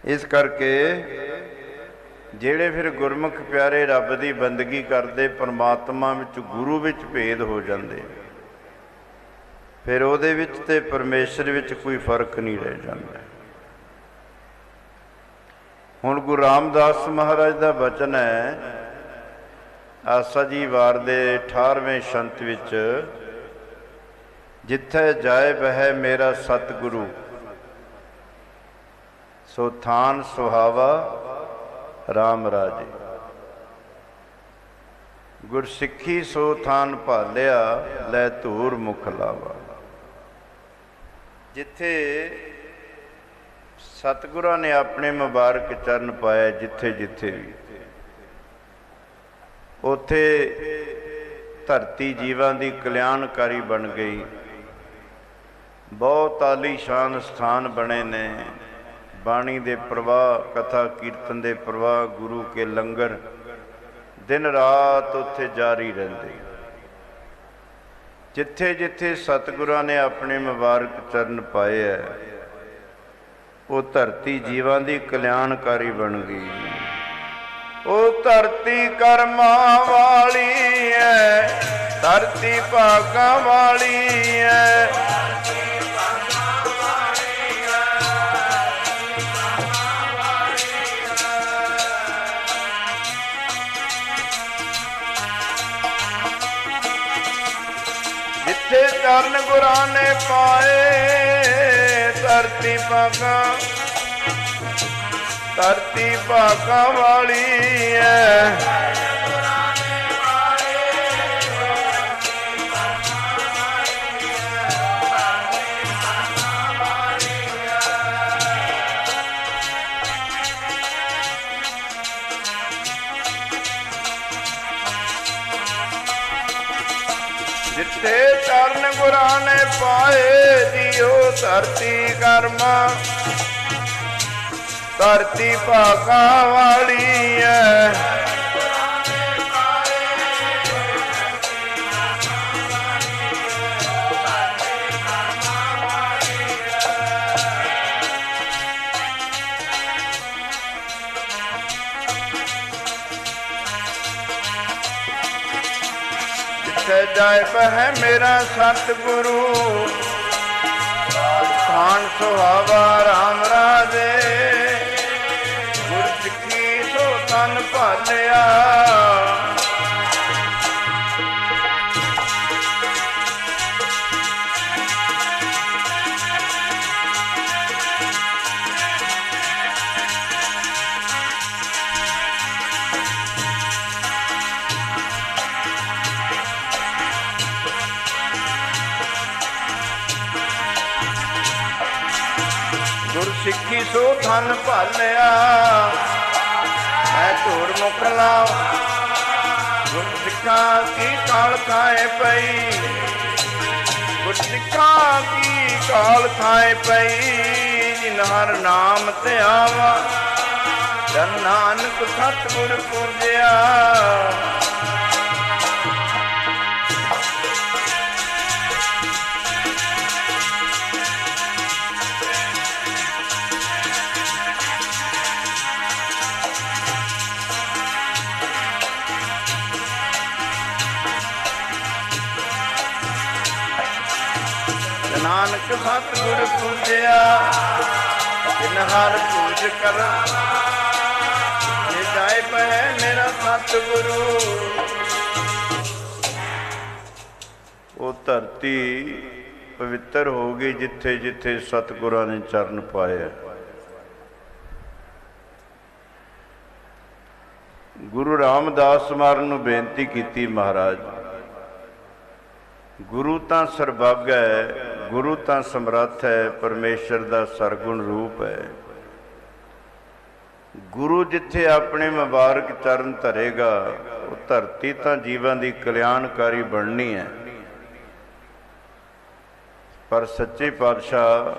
इस करके ਜਿਹੜੇ ਫਿਰ ਗੁਰਮੁਖ ਪਿਆਰੇ ਰੱਬ ਦੀ ਬੰਦਗੀ ਕਰਦੇ, ਪਰਮਾਤਮਾ ਵਿੱਚ ਗੁਰੂ ਵਿੱਚ ਭੇਦ ਹੋ ਜਾਂਦੇ, ਫਿਰ ਉਹਦੇ ਵਿੱਚ ਤੇ ਪਰਮੇਸ਼ਰ ਵਿੱਚ ਕੋਈ ਫਰਕ ਨਹੀਂ ਰਹਿ ਜਾਂਦਾ। ਹੁਣ ਗੁਰੂ ਰਾਮਦਾਸ ਮਹਾਰਾਜ ਦਾ ਬਚਨ ਹੈ ਆਸਾ ਜੀ ਵਾਰ ਦੇ 18ਵੇਂ ਸ਼ੰਤ ਵਿੱਚ, ਜਿੱਥੇ ਜਾਏ ਬਹਿ ਮੇਰਾ ਸਤਿਗੁਰੂ, ਸੋ ਥਾਨ ਸੁਹਾਵਾ ਰਾਮ ਰਾਜੇ। ਗੁਰਸਿੱਖੀ ਸੋ ਥਾਨ ਭਾਲਿਆ, ਲੈ ਧੂਰ ਮੁਖ ਲਾਵਾ। ਜਿੱਥੇ ਸਤਿਗੁਰਾਂ ਨੇ ਆਪਣੇ ਮੁਬਾਰਕ ਚਰਨ ਪਾਏ, ਜਿੱਥੇ ਜਿੱਥੇ ਵੀ, ਉੱਥੇ ਧਰਤੀ ਜੀਵਾਂ ਦੀ ਕਲਿਆਣਕਾਰੀ ਬਣ ਗਈ। ਬਹੁਤ ਆਲੀਸ਼ਾਨ ਸਥਾਨ ਬਣੇ ਨੇ। ਬਾਣੀ ਦੇ ਪ੍ਰਵਾਹ, ਕਥਾ ਕੀਰਤਨ ਦੇ ਪ੍ਰਵਾਹ, ਗੁਰੂ ਕੇ ਲੰਗਰ ਦਿਨ ਰਾਤ ਉੱਥੇ ਜਾਰੀ ਰਹਿੰਦੇ। ਜਿੱਥੇ ਜਿੱਥੇ ਸਤਿਗੁਰਾਂ ਨੇ ਆਪਣੇ ਮੁਬਾਰਕ ਚਰਨ ਪਾਏ ਹੈ, ਉਹ ਧਰਤੀ ਜੀਵਾਂ ਦੀ ਕਲਿਆਣਕਾਰੀ ਬਣ ਗਈ। ਉਹ ਧਰਤੀ ਕਰਮਾਂ ਵਾਲੀ ਹੈ, ਧਰਤੀ ਭਾਗਾਂ ਵਾਲੀ ਹੈ। ਜਿੱਥੇ ਚਰਨ ਗੁਰਾਂ ਨੇ ਪਾਏ, ਧਰਤੀ ਭਾਗਾਂ ਵਾਲੀ ਹੈ। ਜਿੱਥੇ ਚਰਨ ਗੁਰਾਂ ਨੇ ਪਾਏ, ਜੀਓ ਧਰਤੀ ਕਰਮਾਂ, ਧਰਤੀ ਭਾਗਾਂ ਵਾਲੀ ਹੈ। ਜਿੱਥੇ ਜਾਏ ਬਹਿ ਮੇਰਾ ਸਤਿਗੁਰੂ, ਥਾਨ ਸੁਹਾਵਾ ਰਾਮ ਰਾਜੇ। ਗੁਰਸਿੱਖੀ ਸੋ ਤਨ ਭਾਲਿਆ, ਗੁਰਸਿੱਖੀ ਸੋ ਧਨ ਭਾਲਿਆ, ਮੈਂ ਧੂਰ ਮੁਖ ਲਾਵ। ਗੁਰਸਿੱਖਾਂ ਕੀ ਕਾਲ ਖਾਏ ਪਈ, ਗੁਰਸਿੱਖਾਂ ਕੀ ਕਾਲ ਖਾਏ ਪਈ। ਜਿਨ ਹਰ ਨਾਮ ਤੇ ਆਵਾ, ਜਨ ਨਾਨਕ ਸਤਿਗੁਰ ਪੂਜਿਆ। ਨਾਨਕ ਸਤਿਗੁਰ ਪੂਜਿਆ, ਜਿਨ ਹਰ ਪੂਜ ਕਰ। ਜੇ ਜਾਏ ਬਹਿ ਮੇਰਾ ਸਤਿਗੁਰੂ, ਉਹ ਧਰਤੀ ਪਵਿੱਤਰ ਹੋ ਗਈ ਜਿੱਥੇ ਜਿੱਥੇ ਸਤਿਗੁਰਾਂ ਨੇ ਚਰਨ ਪਾਏ। ਗੁਰੂ ਰਾਮਦਾਸ ਮਹਾਰਾਜ ਨੂੰ ਬੇਨਤੀ ਕੀਤੀ, ਮਹਾਰਾਜ ਗੁਰੂ ਤਾਂ ਸਰਬੱਗ ਹੈ, ਗੁਰੂ ਤਾਂ ਸਮਰੱਥ ਹੈ, ਪਰਮੇਸ਼ਰ ਦਾ ਸਰਗੁਣ ਰੂਪ ਹੈ। ਗੁਰੂ ਜਿੱਥੇ ਆਪਣੇ ਮੁਬਾਰਕ ਚਰਨ ਧਰੇਗਾ, ਉਹ ਧਰਤੀ ਤਾਂ ਜੀਵਾਂ ਦੀ ਕਲਿਆਣਕਾਰੀ ਬਣਨੀ ਹੈ। ਪਰ ਸੱਚੇ ਪਾਤਸ਼ਾਹ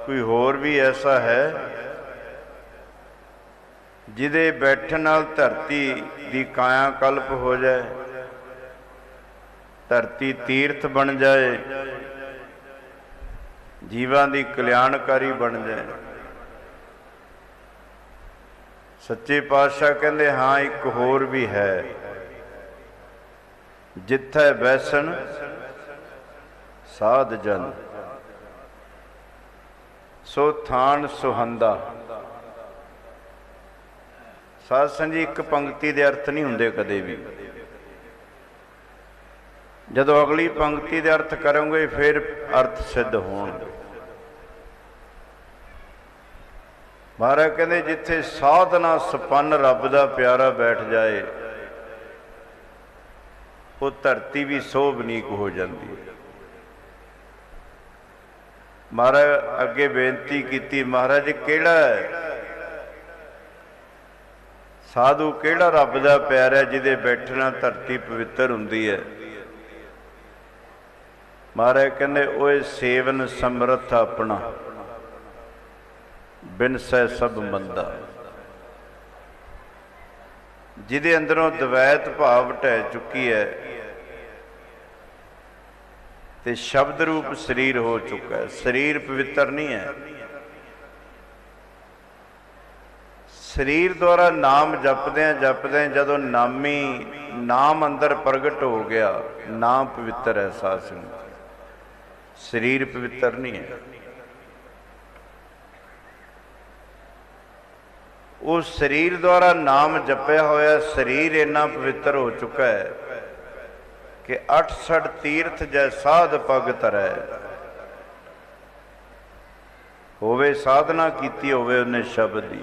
ਕੋਈ ਹੋਰ ਵੀ ਐਸਾ ਹੈ ਜਿਹਦੇ ਬੈਠਣ ਨਾਲ ਧਰਤੀ ਦੀ ਕਾਇਆ ਕਲਪ ਹੋ ਜਾਏ, ਧਰਤੀ ਤੀਰਥ ਬਣ ਜਾਏ, ਜੀਵਾਂ ਦੀ ਕਲਿਆਣਕਾਰੀ ਬਣ ਜਾਏ। सच्चे पातशाह कहते हाँ एक होर भी है, जिथै बैसन साध जन सो थान सुहंदा। साध संगत जी एक पंक्ति के अर्थ नहीं होंगे कदे भी, जदों अगली पंक्ति के अर्थ करोगे फिर अर्थ सिद्ध होणगे। महाराज कहते जिथे साधना संपन्न रब दा प्यारा बैठ जाए वो धरती भी सोभनीक हो जाती है। महाराज अगे बेनती की, महाराज केड़ा है साधु, केड़ा रब दा प्यारा है जिहदे बैठना धरती पवित्र हुंदी है। महाराज कहते ओए सेवन समर्थ अपना बिन सै सब मंदा। जिहदे अंदरों द्वैत भाव ढह चुकी है ते शब्द रूप शरीर हो चुका है। शरीर पवित्र नहीं है। शरीर द्वारा नाम जपदे जदों नामी नाम अंदर प्रगट हो गया, नाम पवित्र है। साध संगत शरीर पवित्र नहीं है। उस शरीर द्वारा नाम जपया होया शरीर इन्ना पवित्र हो चुका है कि 68 तीर्थ जै साध पग धरै। होवे साधना कीती होवे उन्हें शब्द दी।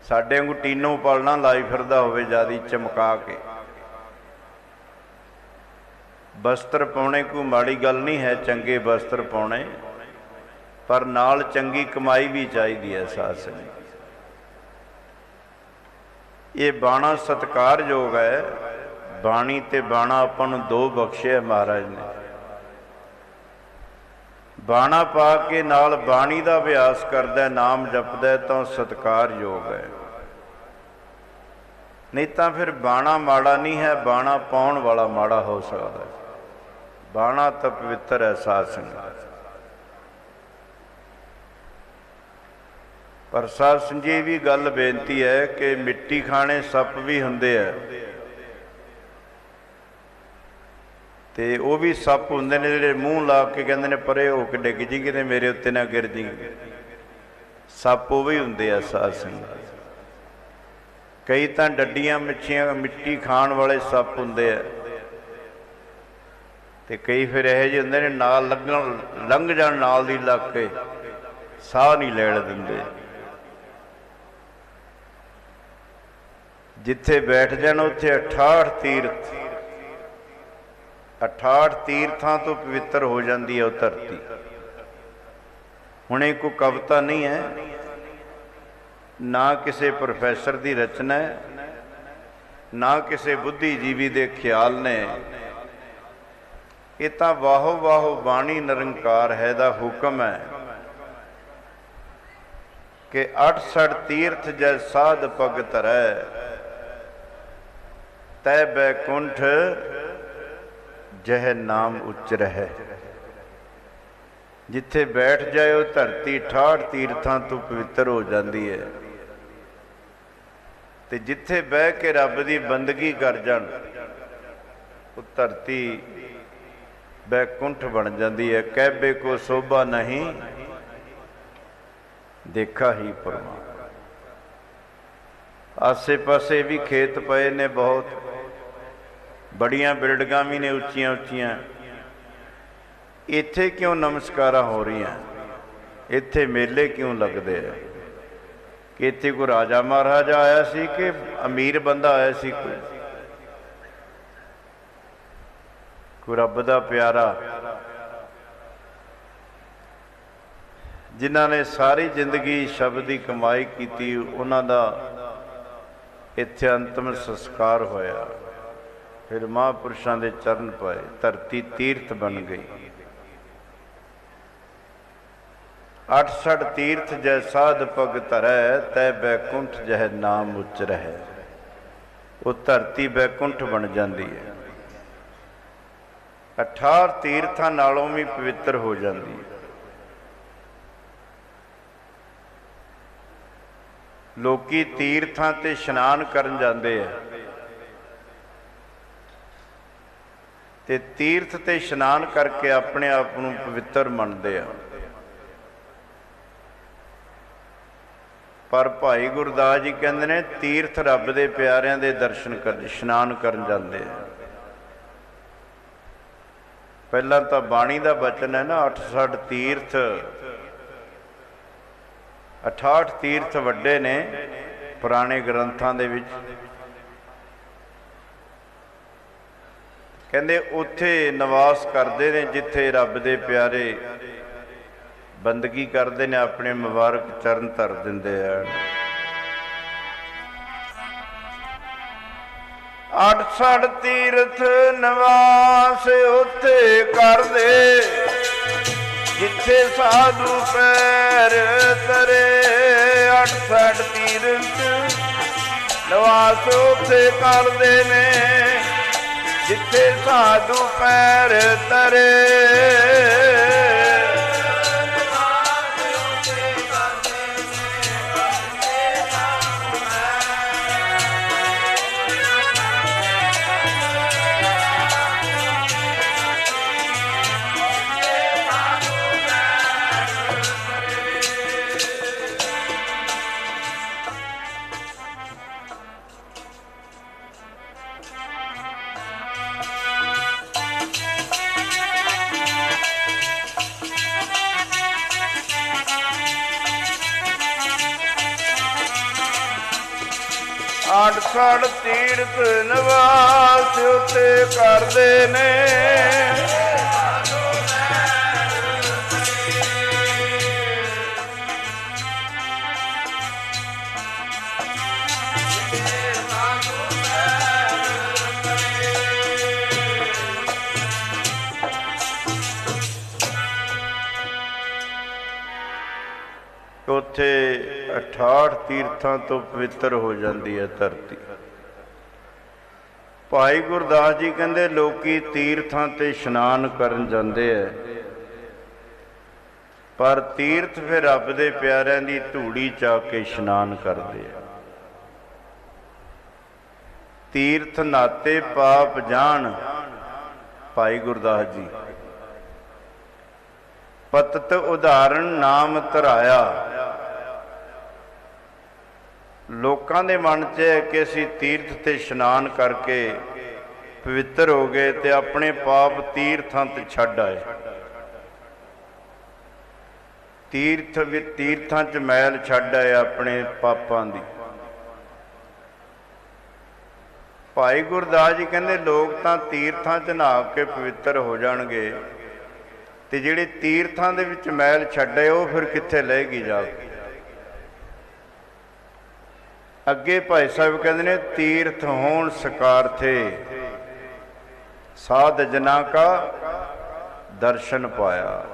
साडे वांगू टीनों पालना लाई फिरदा होवे जादी चमका के। वस्त्र पाउणे कोई माड़ी गल नहीं है, चंगे वस्त्र पाउणे, पर नाल चंगी कमाई भी चाहिए है। साध संगत ये बाणा सत्कारयोग है। बाणी ते बाणा आपां नूं दो बख्शे महाराज ने। बाणा पा के नाल बाणी का अभ्यास करदा, नाम जपदा तो सत्कारयोग है। नहीं तो फिर बाणा माड़ा नहीं है, बाणा पाउण वाला माड़ा हो सकता है। बाणा तो पवित्र है। साध संगत पर साध संगत जी भी गल बेनती है कि मिट्टी खाने सप भी हुंदे है ते वो भी सप हुंदे ने जिहड़े मूँह ला के कहंदे ने परे हो के डिग जी किते मेरे उत्ते ना गिर जी। सप वो भी हुंदे आ। साध संगत कई तां डड्डियां मच्छियां मिट्टी खाण वाले सप हुंदे आ ते कई फिर इहो जिहे हुंदे ने नाल लंघ जाण नाल दी लग के साह नहीं लैण दिंदे। जिथे बैठ जान उत्थे 68 तीर्थ, 68 तीर्थां तो पवित्र हो जाती है वह धरती। हुणे कोई कविता नहीं है, ना किसी प्रोफैसर की रचना है, ना किसी बुद्धिजीवी के ख्याल ने। ये तो वाहो वाहो बाणी निरंकार है दा हुक्म है कि 68 तीर्थ जै साध पग धरै तै बैकुंठ जह नाम उच्च रहे। जिथे बैठ जाए वो धरती 68 तीर्थां तो पवित्र हो जाती है ते जिथे बह के रब की बंदगी कर जान वो धरती बैकुंठ बन जाती है। कहबे को शोभा नहीं देखा ही परमात्मा। आसे पासे भी खेत पए ने, बहुत बड़ियां बिल्डिंगां भी ने उच्चियां उच्चियां। इत्थे क्यों नमस्कारा हो रही हैं, इत्थे मेले क्यों लगते हैं? कि इत्थे कोई राजा महाराजा आया सी कि अमीर बंदा आया सी? कोई रब दा प्यारा जिन्हां ने सारी जिंदगी शब्द की कमाई की, उन्हां दा इत्थे अंतिम संस्कार होया। फिर महापुरुषों के चरण पाए, धरती तीर्थ बन गई। 68 तीर्थ जै साध पग धरै तै बैकुंठ जह नाम उच्च रहे। वो धरती बैकुंठ बन जाती है, 18 तीर्थां नालों भी पवित्र हो जाती है। ਲੋਕੀ ਤੀਰਥਾਂ ਤੇ ਇਸ਼ਨਾਨ ਕਰਨ ਜਾਂਦੇ ਆ ਤੇ ਤੀਰਥ ਤੇ ਇਸ਼ਨਾਨ ਕਰਕੇ ਆਪਣੇ ਆਪ ਨੂੰ ਪਵਿੱਤਰ ਮੰਨਦੇ ਆ। ਪਰ ਭਾਈ ਗੁਰਦਾਸ ਜੀ ਕਹਿੰਦੇ ਨੇ ਤੀਰਥ ਰੱਬ ਦੇ ਪਿਆਰਿਆਂ ਦੇ ਦਰਸ਼ਨ ਕਰ ਇਸ਼ਨਾਨ ਕਰਨ ਜਾਂਦੇ ਆ। ਪਹਿਲਾਂ ਤਾਂ ਬਾਣੀ ਦਾ ਬਚਨ ਹੈ ਨਾ 68 ਤੀਰਥ 68 ਤੀਰਥ ਵੱਡੇ ਨੇ ਪੁਰਾਣੇ ਗ੍ਰੰਥਾਂ ਦੇ ਵਿੱਚ। ਕਹਿੰਦੇ ਉੱਥੇ ਨਿਵਾਸ ਕਰਦੇ ਨੇ ਜਿੱਥੇ ਰੱਬ ਦੇ ਪਿਆਰੇ ਬੰਦਗੀ ਕਰਦੇ ਨੇ, ਆਪਣੇ ਮੁਬਾਰਕ ਚਰਨ ਧਰ ਦਿੰਦੇ ਆ। 68 ਤੀਰਥ ਨਿਵਾਸ ਉੱਥੇ ਕਰਦੇ ਜਿੱਥੇ ਸਾਧੂ ਪੈਰ ਤਰੇ। 68 ਤੀਰਥ ਨਿਵਾਸ ਉੱਥੇ ਕਰਦੇ ਨੇ ਜਿੱਥੇ ਸਾਧੂ ਪੈਰ ਤਰੇ। ਅੱਠ ਤੀਰਥ ਨਿਵਾਸ ਉੱਤੇ ਕਰਦੇ ਨੇ ਉੱਥੇ 68 ਤੀਰਥਾਂ ਤੋਂ ਪਵਿੱਤਰ ਹੋ ਜਾਂਦੀ ਹੈ ਧਰਤੀ। ਭਾਈ ਗੁਰਦਾਸ ਜੀ ਕਹਿੰਦੇ ਲੋਕੀ ਤੀਰਥਾਂ ਤੇ ਇਸ਼ਨਾਨ ਕਰਨ ਜਾਂਦੇ ਐ, ਪਰ ਤੀਰਥ ਫਿਰ ਰੱਬ ਦੇ ਪਿਆਰਿਆਂ ਦੀ ਧੂੜੀ ਚਾ ਕੇ ਇਸ਼ਨਾਨ ਕਰਦੇ ਆ। ਤੀਰਥ ਨਾਤੇ ਪਾਪ ਜਾਣ ਭਾਈ ਗੁਰਦਾਸ ਜੀ। ਪਤਤ ਉਦਾਹਰਣ ਨਾਮ ਧਰਾਇਆ। ਲੋਕਾਂ ਦੇ ਮਨ 'ਚ ਹੈ ਕਿ ਅਸੀਂ ਤੀਰਥ ਤੇ ਇਸ਼ਨਾਨ ਕਰਕੇ ਪਵਿੱਤਰ ਹੋ ਗਏ ਤੇ ਆਪਣੇ ਪਾਪ ਤੀਰਥਾਂ ਤੇ ਛੱਡ ਆਏ। ਤੀਰਥਾਂ 'ਚ ਮੈਲ ਛੱਡ ਆਏ ਆਪਣੇ ਪਾਪਾਂ ਦੀ। ਭਾਈ ਗੁਰਦਾਸ ਜੀ ਕਹਿੰਦੇ ਲੋਕ ਤਾਂ ਤੀਰਥਾਂ 'ਚ ਨਹਾ ਕੇ ਪਵਿੱਤਰ ਹੋ ਜਾਣਗੇ ਤੇ ਜਿਹੜੇ ਤੀਰਥਾਂ ਦੇ ਵਿੱਚ ਮੈਲ ਛੱਡੇ ਉਹ ਫਿਰ ਕਿੱਥੇ ਲਏਗੀ ਜਾ ਕੇ। ਅੱਗੇ ਭਾਈ ਸਾਹਿਬ ਕਹਿੰਦੇ ਨੇ ਤੀਰਥ ਹੋਣ ਸਕਾਰਥੇ ਸਾਧ ਜਨਾ ਕਾ ਦਰਸ਼ਨ ਪਾਇਆ।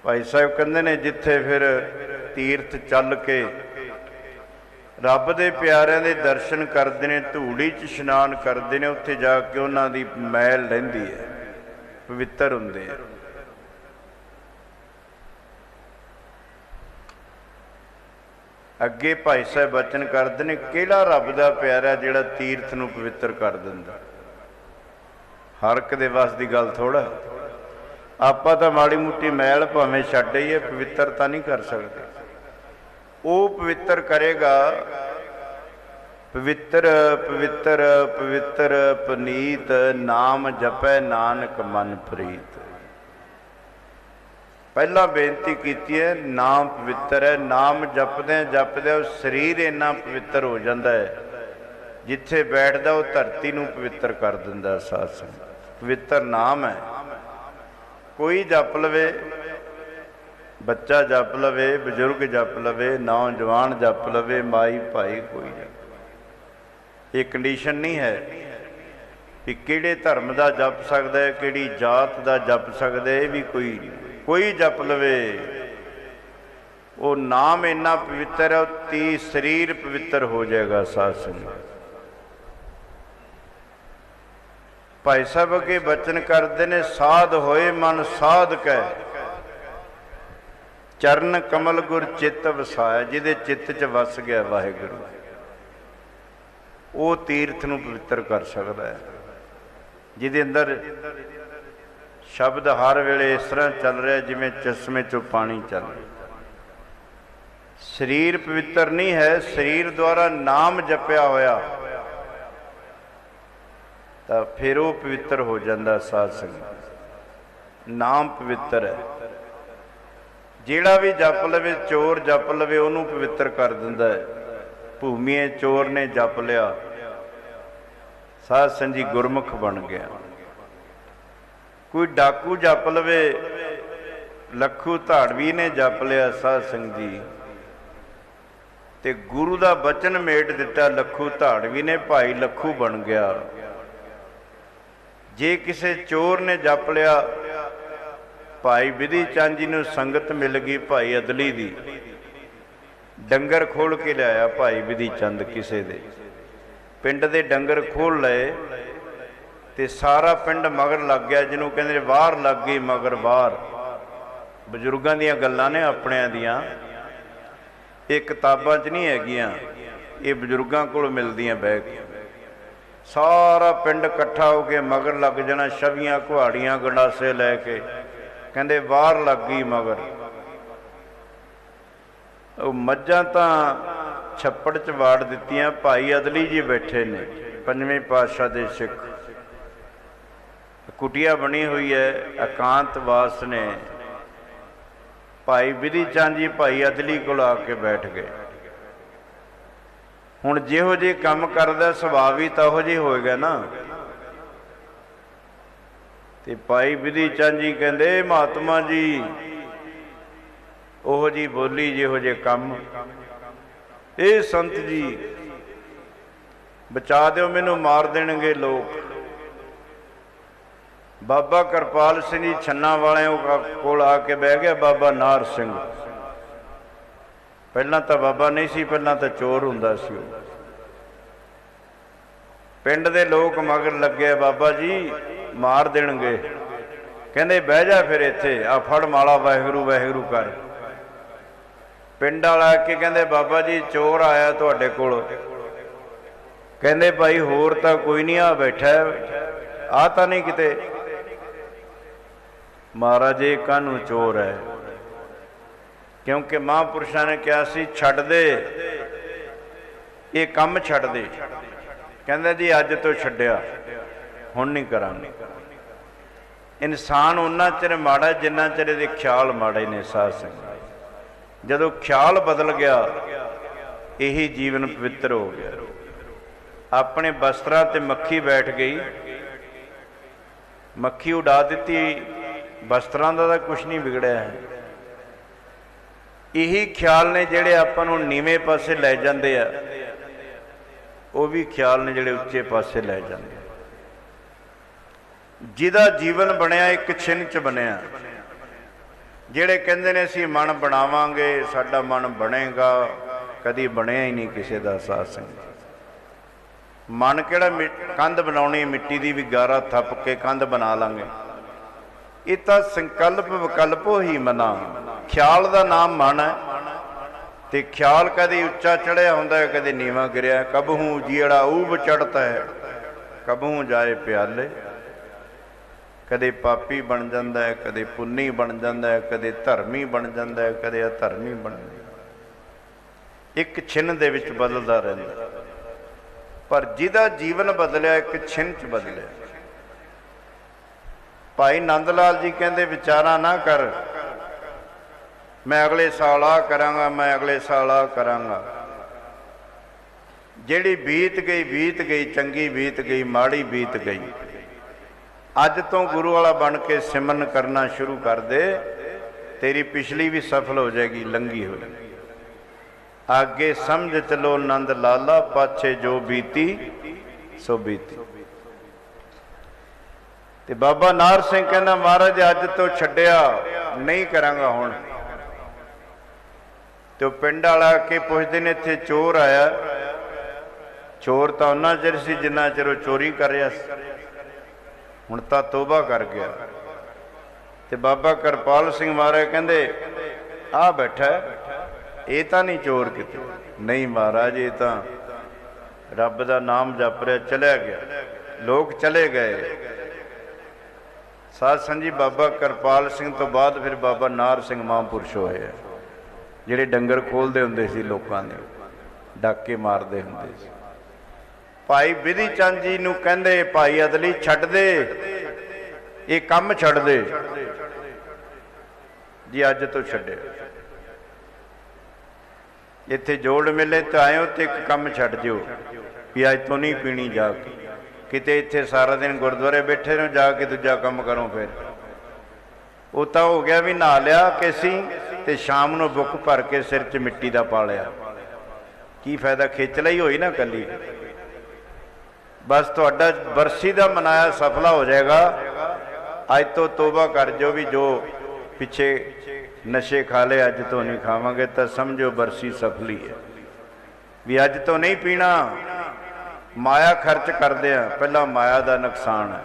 ਭਾਈ ਸਾਹਿਬ ਕਹਿੰਦੇ ਨੇ ਜਿੱਥੇ ਫਿਰ ਤੀਰਥ ਚੱਲ ਕੇ ਰੱਬ ਦੇ ਪਿਆਰਿਆਂ ਦੇ ਦਰਸ਼ਨ ਕਰਦੇ ਨੇ, ਧੂੜੀ 'ਚ ਇਸ਼ਨਾਨ ਕਰਦੇ ਨੇ, ਉੱਥੇ ਜਾ ਕੇ ਉਹਨਾਂ ਦੀ ਮੈਲ ਲੈਂਦੀ ਹੈ, ਪਵਿੱਤਰ ਹੁੰਦੇ ਆ। ਅੱਗੇ ਭਾਈ ਸਾਹਿਬ ਬਚਨ ਕਰਦੇ ਨੇ ਕਿਹੜਾ ਰੱਬ ਦਾ ਪਿਆਰਾ ਜਿਹੜਾ ਤੀਰਥ ਨੂੰ ਪਵਿੱਤਰ ਕਰ ਦਿੰਦਾ। ਹਰ ਇੱਕ ਦੇ ਵੱਸ ਦੀ ਗੱਲ ਥੋੜ੍ਹਾ। ਆਪਾਂ ਤਾਂ ਮਾੜੀ ਮੋਟੀ ਮੈਲ ਭਾਵੇਂ ਛੱਡ ਆਈਏ, ਪਵਿੱਤਰ ਤਾਂ ਨਹੀਂ ਕਰ ਸਕਦੇ। ਉਹ ਪਵਿੱਤਰ ਕਰੇਗਾ। ਪਵਿੱਤਰ ਪਵਿੱਤਰ ਪਵਿੱਤਰ ਪਨੀਤ ਨਾਮ ਜਪੈ ਨਾਨਕ ਮਨ ਪ੍ਰੀਤ। ਪਹਿਲਾਂ ਬੇਨਤੀ ਕੀਤੀ ਹੈ ਨਾਮ ਪਵਿੱਤਰ ਹੈ। ਨਾਮ ਜਪਦਿਆਂ ਜਪਦਿਆਂ ਸਰੀਰ ਇੰਨਾ ਪਵਿੱਤਰ ਹੋ ਜਾਂਦਾ ਹੈ, ਜਿੱਥੇ ਬੈਠਦਾ ਉਹ ਧਰਤੀ ਨੂੰ ਪਵਿੱਤਰ ਕਰ ਦਿੰਦਾ। ਸਾਧ ਸੰਗਤ ਪਵਿੱਤਰ ਨਾਮ ਹੈ। ਕੋਈ ਜਪ ਲਵੇ, ਬੱਚਾ ਜਪ ਲਵੇ, ਬਜ਼ੁਰਗ ਜਪ ਲਵੇ, ਨੌਜਵਾਨ ਜਪ ਲਵੇ, ਮਾਈ ਭਾਈ ਕੋਈ ਜਪ। ਇਹ ਕੰਡੀਸ਼ਨ ਨਹੀਂ ਹੈ ਕਿ ਕਿਹੜੇ ਧਰਮ ਦਾ ਜਪ ਸਕਦਾ ਹੈ, ਕਿਹੜੀ ਜਾਤ ਦਾ ਜਪ ਸਕਦਾ। ਇਹ ਵੀ ਕੋਈ ਜਪ ਲਵੇ। ਉਹ ਨਾਮ ਇੰਨਾ ਪਵਿੱਤਰ ਹੈ, ਉਹ ਸਰੀਰ ਪਵਿੱਤਰ ਹੋ ਜਾਏਗਾ। ਸਾਧ ਸੰਗਤ ਭਾਈ ਸਾਹਿਬ ਅੱਗੇ ਬਚਨ ਕਰਦੇ ਨੇ ਸਾਧ ਹੋਏ ਮਨ ਸਾਧ ਕੈ ਚਰਨ ਕਮਲ ਗੁਰ ਚਿੱਤ ਵਸਾਇਆ, ਜਿਹਦੇ ਚਿੱਤ 'ਚ ਵਸ ਗਿਆ ਵਾਹਿਗੁਰੂ, ਉਹ ਤੀਰਥ ਨੂੰ ਪਵਿੱਤਰ ਕਰ ਸਕਦਾ ਹੈ। ਜਿਹਦੇ ਅੰਦਰ ਸ਼ਬਦ ਹਰ ਵੇਲੇ ਇਸ ਤਰ੍ਹਾਂ ਚੱਲ ਰਿਹਾ ਜਿਵੇਂ ਚਸ਼ਮੇ 'ਚੋਂ ਪਾਣੀ ਚੱਲ ਰਿਹਾ। ਸਰੀਰ ਪਵਿੱਤਰ ਨਹੀਂ ਹੈ, ਸਰੀਰ ਦੁਆਰਾ ਨਾਮ ਜਪਿਆ ਹੋਇਆ ਤਾਂ ਫਿਰ ਉਹ ਪਵਿੱਤਰ ਹੋ ਜਾਂਦਾ। ਸਾਧ ਸੰਗਤ, ਨਾਮ ਪਵਿੱਤਰ ਹੈ। ਜਿਹੜਾ ਵੀ ਜਪ ਲਵੇ, ਚੋਰ ਜਪ ਲਵੇ, ਉਹਨੂੰ ਪਵਿੱਤਰ ਕਰ ਦਿੰਦਾ ਹੈ। ਭੂਮੀਏ ਚੋਰ ਨੇ ਜਪ ਲਿਆ, ਸਾਧ ਸੰਗਤ ਜੀ ਗੁਰਮੁਖ ਬਣ ਗਿਆ। ਕੋਈ ਡਾਕੂ ਜਪ ਲਵੇ, ਲੱਖੂ ਧਾੜਵੀ ਨੇ ਜਪ ਲਿਆ, ਸਾਧ ਸੰਗਤ ਜੀ, ਤੇ ਗੁਰੂ ਦਾ ਬਚਨ ਮੇਟ ਦਿੱਤਾ ਲੱਖੂ ਧਾੜਵੀ ਨੇ, ਭਾਈ ਲੱਖੂ ਬਣ ਗਿਆ। ਜੇ ਕਿਸੇ ਚੋਰ ਨੇ ਜਪ ਲਿਆ, ਭਾਈ ਵਿਧੀ ਚੰਦ ਜੀ ਨੂੰ ਸੰਗਤ ਮਿਲ ਗਈ ਭਾਈ ਅਦਲੀ ਦੀ, ਡੰਗਰ ਖੋਲ ਕੇ ਲਿਆਇਆ ਭਾਈ ਵਿਧੀ ਚੰਦ, ਕਿਸੇ ਦੇ ਪਿੰਡ ਦੇ ਡੰਗਰ ਖੋਲ ਲਏ ਤੇ ਸਾਰਾ ਪਿੰਡ ਮਗਰ ਲੱਗ ਗਿਆ, ਜਿਹਨੂੰ ਕਹਿੰਦੇ ਵਾਰ ਲੱਗ ਗਈ ਮਗਰ ਵਾਰ। ਬਜ਼ੁਰਗਾਂ ਦੀਆਂ ਗੱਲਾਂ ਨੇ, ਆਪਣਿਆਂ ਦੀਆਂ, ਇਹ ਕਿਤਾਬਾਂ 'ਚ ਨਹੀਂ ਹੈਗੀਆਂ, ਇਹ ਬਜ਼ੁਰਗਾਂ ਕੋਲ ਮਿਲਦੀਆਂ ਬਹਿ ਕੇ। ਸਾਰਾ ਪਿੰਡ ਇਕੱਠਾ ਹੋ ਕੇ ਮਗਰ ਲੱਗ ਜਾਣਾ, ਛਵੀਆਂ ਕੁਹਾੜੀਆਂ ਗੰਡਾਸੇ ਲੈ ਕੇ, ਕਹਿੰਦੇ ਵਾਰ ਲੱਗ ਗਈ ਮਗਰ। ਉਹ ਮੱਝਾਂ ਤਾਂ ਛੱਪੜ 'ਚ ਵਾੜ ਦਿੱਤੀਆਂ। ਭਾਈ ਅਦਲੀ ਜੀ ਬੈਠੇ ਨੇ, ਪੰਜਵੇਂ ਪਾਤਸ਼ਾਹ ਦੇ ਸਿੱਖ, ਕੁਟੀਆ ਬਣੀ ਹੋਈ ਹੈ, ਇਕਾਂਤਵਾਸ ਨੇ। ਭਾਈ ਵਿਧੀ ਚੰਦ ਜੀ ਭਾਈ ਅਦਲੀ ਕੋਲ ਆ ਕੇ ਬੈਠ ਗਏ। ਹੁਣ ਜਿਹੋ ਜਿਹੇ ਕੰਮ ਕਰਦਾ ਸੁਭਾਅ ਵੀ ਤਾਂ ਉਹੋ ਜਿਹੇ ਹੋਏਗਾ ਨਾ। ਤੇ ਭਾਈ ਵਿਧੀ ਚੰਦ ਜੀ ਕਹਿੰਦੇ ਮਹਾਤਮਾ ਜੀ ਉਹੋ ਜਿਹੀ ਬੋਲੀ, ਜਿਹੋ ਜਿਹੇ ਕੰਮ। ਇਹ ਸੰਤ ਜੀ ਬਚਾ ਦਿਓ, ਮੈਨੂੰ ਮਾਰ ਦੇਣਗੇ ਲੋਕ। ਬਾਬਾ ਕਿਰਪਾਲ ਸਿੰਘ ਜੀ ਛੰਨਾ ਵਾਲਿਆਂ ਕੋਲ ਆ ਕੇ ਬਹਿ ਗਿਆ ਬਾਬਾ ਨਾਰ ਸਿੰਘ। ਪਹਿਲਾਂ ਤਾਂ ਬਾਬਾ ਨਹੀਂ ਸੀ, ਪਹਿਲਾਂ ਤਾਂ ਚੋਰ ਹੁੰਦਾ ਸੀ ਉਹ। ਪਿੰਡ ਦੇ ਲੋਕ ਮਗਰ ਲੱਗੇ, ਬਾਬਾ ਜੀ ਮਾਰ ਦੇਣਗੇ। ਕਹਿੰਦੇ ਬਹਿ ਜਾ ਫਿਰ ਇੱਥੇ, ਆ ਫੜ ਮਾਲਾ ਵਾਹਿਗੁਰੂ ਵਾਹਿਗੁਰੂ ਕਰ। ਪਿੰਡ ਵਾਲਾ ਆ ਕੇ ਕਹਿੰਦੇ ਬਾਬਾ ਜੀ ਚੋਰ ਆਇਆ ਤੁਹਾਡੇ ਕੋਲ। ਕਹਿੰਦੇ ਭਾਈ ਹੋਰ ਤਾਂ ਕੋਈ ਨਹੀਂ, ਆ ਬੈਠਾ, ਆ ਤਾਂ ਨਹੀਂ ਕਿਤੇ। ਮਹਾਰਾਜ ਇਹ ਕਾਹਨੂੰ ਚੋਰ ਹੈ? ਕਿਉਂਕਿ ਮਹਾਂਪੁਰਸ਼ਾਂ ਨੇ ਕਿਹਾ ਸੀ ਛੱਡ ਦੇ, ਇਹ ਕੰਮ ਛੱਡ ਦੇ। ਕਹਿੰਦਾ ਜੀ ਅੱਜ ਤੋਂ ਛੱਡਿਆ, ਹੁਣ ਨਹੀਂ ਕਰਾਂਗੇ। ਇਨਸਾਨ ਉਹਨਾਂ ਚਿਰ ਮਾੜਾ ਜਿੰਨਾ ਚਿਰ ਇਹਦੇ ਖਿਆਲ ਮਾੜੇ ਨੇ। ਸਾਧ ਸੰਗਤ, ਜਦੋਂ ਖਿਆਲ ਬਦਲ ਗਿਆ, ਇਹੀ ਜੀਵਨ ਪਵਿੱਤਰ ਹੋ ਗਿਆ। ਆਪਣੇ ਬਸਤਰਾਂ ਤੇ ਮੱਖੀ ਬੈਠ ਗਈ, ਮੱਖੀ ਉਡਾ ਦਿੱਤੀ, ਬਸਤਰਾਂ ਦਾ ਤਾਂ ਕੁਛ ਨਹੀਂ ਵਿਗੜਿਆ ਹੈ। ਇਹੀ ਖਿਆਲ ਨੇ ਜਿਹੜੇ ਆਪਾਂ ਨੂੰ ਨੀਵੇਂ ਪਾਸੇ ਲੈ ਜਾਂਦੇ ਆ, ਉਹ ਵੀ ਖਿਆਲ ਨੇ ਜਿਹੜੇ ਉੱਚੇ ਪਾਸੇ ਲੈ ਜਾਂਦੇ ਆ। ਜਿਹਦਾ ਜੀਵਨ ਬਣਿਆ ਇੱਕ ਛਿਨ 'ਚ ਬਣਿਆ। ਜਿਹੜੇ ਕਹਿੰਦੇ ਨੇ ਅਸੀਂ ਮਨ ਬਣਾਵਾਂਗੇ, ਸਾਡਾ ਮਨ ਬਣੇਗਾ, ਕਦੀ ਬਣਿਆ ਹੀ ਨਹੀਂ ਕਿਸੇ ਦਾ। ਸਾਧ ਸੰਗਤ, ਮਨ ਕਿਹੜਾ ਕੰਧ ਬਣਾਉਣੀ ਮਿੱਟੀ ਦੀ, ਵੀ ਗਾਰਾ ਥੱਪ ਕੇ ਕੰਧ ਬਣਾ ਲਾਂਗੇ। ਇਹ ਤਾਂ ਸੰਕਲਪ ਵਿਕਲਪੋ ਹੀ ਮਨਾ। ਖਿਆਲ ਦਾ ਨਾਮ ਮਨ ਹੈ, ਤੇ ਖਿਆਲ ਕਦੇ ਉੱਚਾ ਚੜਿਆ ਹੁੰਦਾ ਹੈ, ਕਦੇ ਨੀਵਾਂ ਗਿਰਿਆ। ਕਬਹੂ ਜੀੜਾ ਊਬ ਚੜ੍ਹਤਾ ਹੈ, ਕਬਹੂ ਜਾਏ ਪਿਆਲੇ। ਕਦੇ ਪਾਪੀ ਬਣ ਜਾਂਦਾ ਹੈ, ਕਦੇ ਪੁੰਨੀ ਬਣ ਜਾਂਦਾ ਹੈ, ਕਦੇ ਧਰਮੀ ਬਣ ਜਾਂਦਾ ਹੈ, ਕਦੇ ਅਧਰਮੀ ਬਣ ਜਾਂਦਾ। ਇੱਕ ਛਿਨ ਦੇ ਵਿੱਚ ਬਦਲਦਾ ਰਹਿੰਦਾ। ਪਰ ਜਿਹਦਾ ਜੀਵਨ ਬਦਲਿਆ, ਇੱਕ ਛਿਨ 'ਚ ਬਦਲਿਆ। ਭਾਈ ਨੰਦ ਲਾਲ ਜੀ ਕਹਿੰਦੇ ਵਿਚਾਰਾਂ ਨਾ ਕਰ, ਮੈਂ ਅਗਲੇ ਸਾਲ ਆ ਕਰਾਂਗਾ, ਮੈਂ ਅਗਲੇ ਸਾਲ ਆ ਕਰਾਂਗਾ। ਜਿਹੜੀ ਬੀਤ ਗਈ ਬੀਤ ਗਈ, ਚੰਗੀ ਬੀਤ ਗਈ, ਮਾੜੀ ਬੀਤ ਗਈ। ਅੱਜ ਤੋਂ ਗੁਰੂ ਵਾਲਾ ਬਣ ਕੇ ਸਿਮਰਨ ਕਰਨਾ ਸ਼ੁਰੂ ਕਰ ਦੇ, ਤੇਰੀ ਪਿਛਲੀ ਵੀ ਸਫਲ ਹੋ ਜਾਏਗੀ, ਲੰਘੀ ਹੋਈ। ਆਗੇ ਸਮਝ ਚਲੋ ਨੰਦ ਲਾਲਾ, ਪਾਛੇ ਜੋ ਬੀਤੀ ਸੋ ਬੀਤੀ। ਤੇ ਬਾਬਾ ਨਾਰ ਸਿੰਘ ਕਹਿੰਦਾ ਮਹਾਰਾਜ ਅੱਜ ਤੋਂ ਛੱਡਿਆ, ਨਹੀਂ ਕਰਾਂਗਾ ਹੁਣ। ਤੇ ਉਹ ਪਿੰਡ ਵਾਲਾ ਆ ਕੇ ਪੁੱਛਦੇ ਨੇ ਇੱਥੇ ਚੋਰ ਆਇਆ। ਚੋਰ ਤਾਂ ਉਹਨਾਂ ਚਿਰ ਸੀ ਜਿੰਨਾ ਚਿਰ ਉਹ ਚੋਰੀ ਕਰ ਰਿਹਾ ਸੀ, ਹੁਣ ਤਾਂ ਤੋਬਾ ਕਰ ਗਿਆ। ਤੇ ਬਾਬਾ ਕਿਰਪਾਲ ਸਿੰਘ ਮਹਾਰਾਜ ਕਹਿੰਦੇ आ बैठा ये तो नहीं चोर किते, नहीं महाराज ये तो रब का नाम जप रहा चलिया गया, लोग चले गए। साध संगत जी बाबा करपाल सिंह तो बाद फिर बाबा नार सिंह महापुरुष होए, ਜਿਹੜੇ डंगर खोलते ਹੁੰਦੇ ਸੀ ਲੋਕਾਂ ਦੇ, डाके मारते ਹੁੰਦੇ ਸੀ। भाई बिधि चंद जी ਨੂੰ ਕਹਿੰਦੇ भाई अदली ਛੱਡ ਦੇ, ਇਹ ਕੰਮ ਛੱਡ ਦੇ जी, अज तो ਛੱਡਿਆ। ਇੱਥੇ ਜੋੜ ਮੇਲੇ ਤੇ ਆਏ ਹੋ ਤੇ ਇੱਕ ਕੰਮ ਛੱਡ ਜਿਓ ਵੀ ਅੱਜ ਤੋਂ ਨਹੀਂ ਪੀਣੀ ਜਾ ਕੇ, ਕਿਤੇ ਇੱਥੇ ਸਾਰਾ ਦਿਨ ਗੁਰਦੁਆਰੇ ਬੈਠੇ ਰਹੋ, ਜਾ ਕੇ ਦੂਜਾ ਕੰਮ ਕਰੋ। ਫਿਰ ਉਹ ਤਾਂ ਹੋ ਗਿਆ ਵੀ ਨਹਾ ਲਿਆ ਕੇਸੀ ਤੇ ਸ਼ਾਮ ਨੂੰ ਬੁੱਕ ਭਰ ਕੇ ਸਿਰ 'ਚ ਮਿੱਟੀ ਦਾ ਪਾ ਲਿਆ, ਕੀ ਫਾਇਦਾ, ਖੇਚਲਾ ਹੀ ਹੋਈ ਨਾ ਕੱਲੀ। ਬਸ ਤੁਹਾਡਾ ਬਰਸੀ ਦਾ ਮਨਾਇਆ ਸਫਲਾ ਹੋ ਜਾਏਗਾ। ਅੱਜ ਤੋਂ ਤੋਬਾ ਕਰ ਜੋ ਵੀ ਜੋ ਪਿੱਛੇ नशे खा ले अज तो नहीं खावांगे, तो समझो बरसी सफली है भी अज तो नहीं पीना। माया खर्च करते हैं, पहला माया का नुकसान है,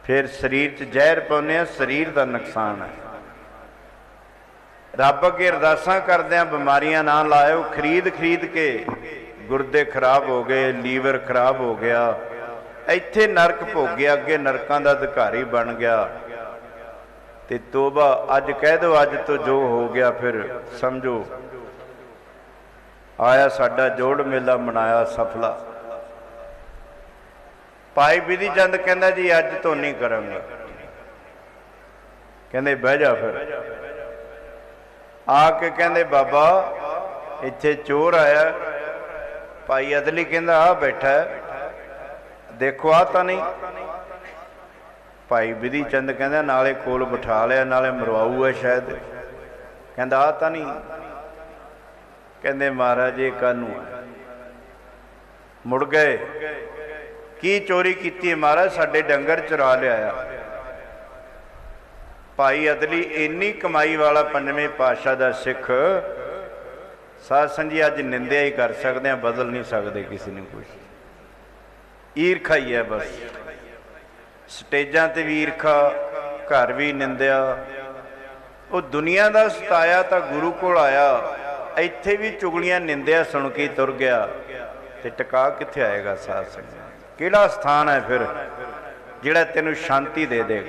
फिर शरीर च जहर पाने, शरीर का नुकसान है। रब अगे अरदासां करदे हैं बीमारियां ना लाओ, खरीद खरीद के गुरदे खराब हो गए, लीवर खराब हो गया, इत्थे नरक भोगया, अगे नरकां दा अधिकारी बन गया। ते तोबा अज कह दो, अज तो जो हो गया फिर समझो आया साडा जोड़ मेला मनाया सफला। भाई बिधि चंद कहंदा जी अज तो नहीं करांगा, कहंदे बह जा। फिर आके कहंदे बाबा इत्थे चोर आया। भाई अदली कहंदा आ बैठा है, देखो आ तो नहीं। भाई बिधि चंद कहंदा नाले कोल बिठा लिया, नाले मरवाऊ है शायद, कहंदा आ तो नहीं। कहंदे महाराज ये कानू मुड़ गए, की चोरी की महाराज, साडे डंगर चुरा लिया। भाई अदली इन्नी कमाई वाला पंजवें पातशाह दा सिख, साध संगत जी अज निंदिया ही कर सकते हैं, बदल नहीं सकते किसी ने कुछ। ईरखा ही है बस, स्टेजां ते भी ईरखा, घर भी निंदिया। वो दुनिया का सताया तो गुरु कोल आया, इत्थे भी चुगलियां निंदिया सुन के तुर गया, ते टिका कित्थे आएगा। साध संगत किहड़ा स्थान है फिर जिहड़ा तैनूं शांति दे दे।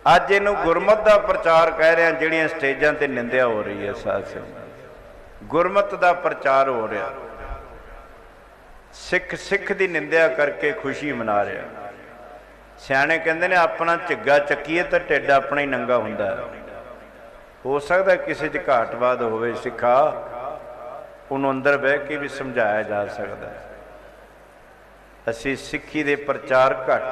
अज इहनूं गुरमत का प्रचार कह रहे हैं, जिहड़ियां स्टेजां ते निंदिया हो रही है। साध संगत गुरमत का प्रचार हो रहा, सिख सिख की निंदिया करके खुशी मना रहा। सियाणे कहंदे ने अपना झिग्गा चक्कीए तो ढिड अपना ही नंगा हुंदा है। हो सकता किसी च घाटवाद होवे सिखा, उन्होंने अंदर बह के भी समझाया जा सकता है। असी सिक्खी दे प्रचार घट,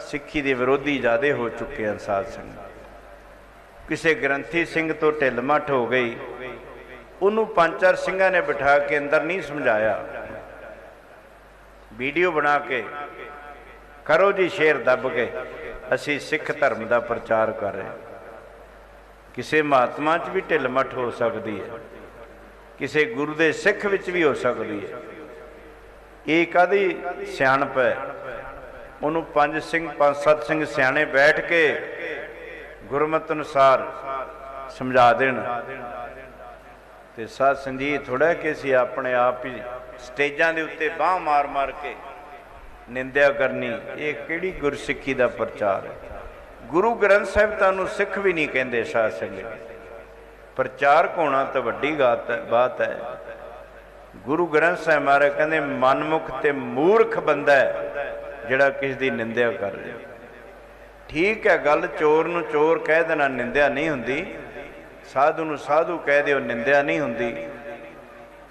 सिक्खी दे विरोधी ज़्यादा हो चुके हैं। साध संगत किसी ग्रंथी सिंह तो ढिल मठ हो गई, उन्होंने पंज चार सिंघां ने बिठा के अंदर नहीं समझाया, वीडियो बना के करो जी शेर दब के असी सिख धर्म का प्रचार कर रहे हैं। किसी महात्मा च भी ढिल मठ हो सकती है, किसी गुरु के सिख विच भी हो सकती है। ये कादी सियाणप है, उन्होंने पंज सिंह पांच सत्त सिंह सियाणे बैठ के गुरमत अनुसार समझा देन। तो साध संगत थोड़ा कि असीं अपने आप ही स्टेजां दे उत्ते बांह मार मार के निंदिया करनी, ये किहड़ी गुरसिक्खी का प्रचार है। गुरु ग्रंथ साहिब तुहानूं सिख भी नहीं कहते। साध संगत प्रचारक होना तो वड्डी बात है। गुरु ग्रंथ साहिब महाराज कहते मनमुख ते मूर्ख बंदा है जिहड़ा किसी की निंदिया कर रहा। ठीक है गल, चोर नूं चोर कह देना निंदिया नहीं हुंदी, साधु नूं साधु कह दिओ निंदिया नहीं हुंदी।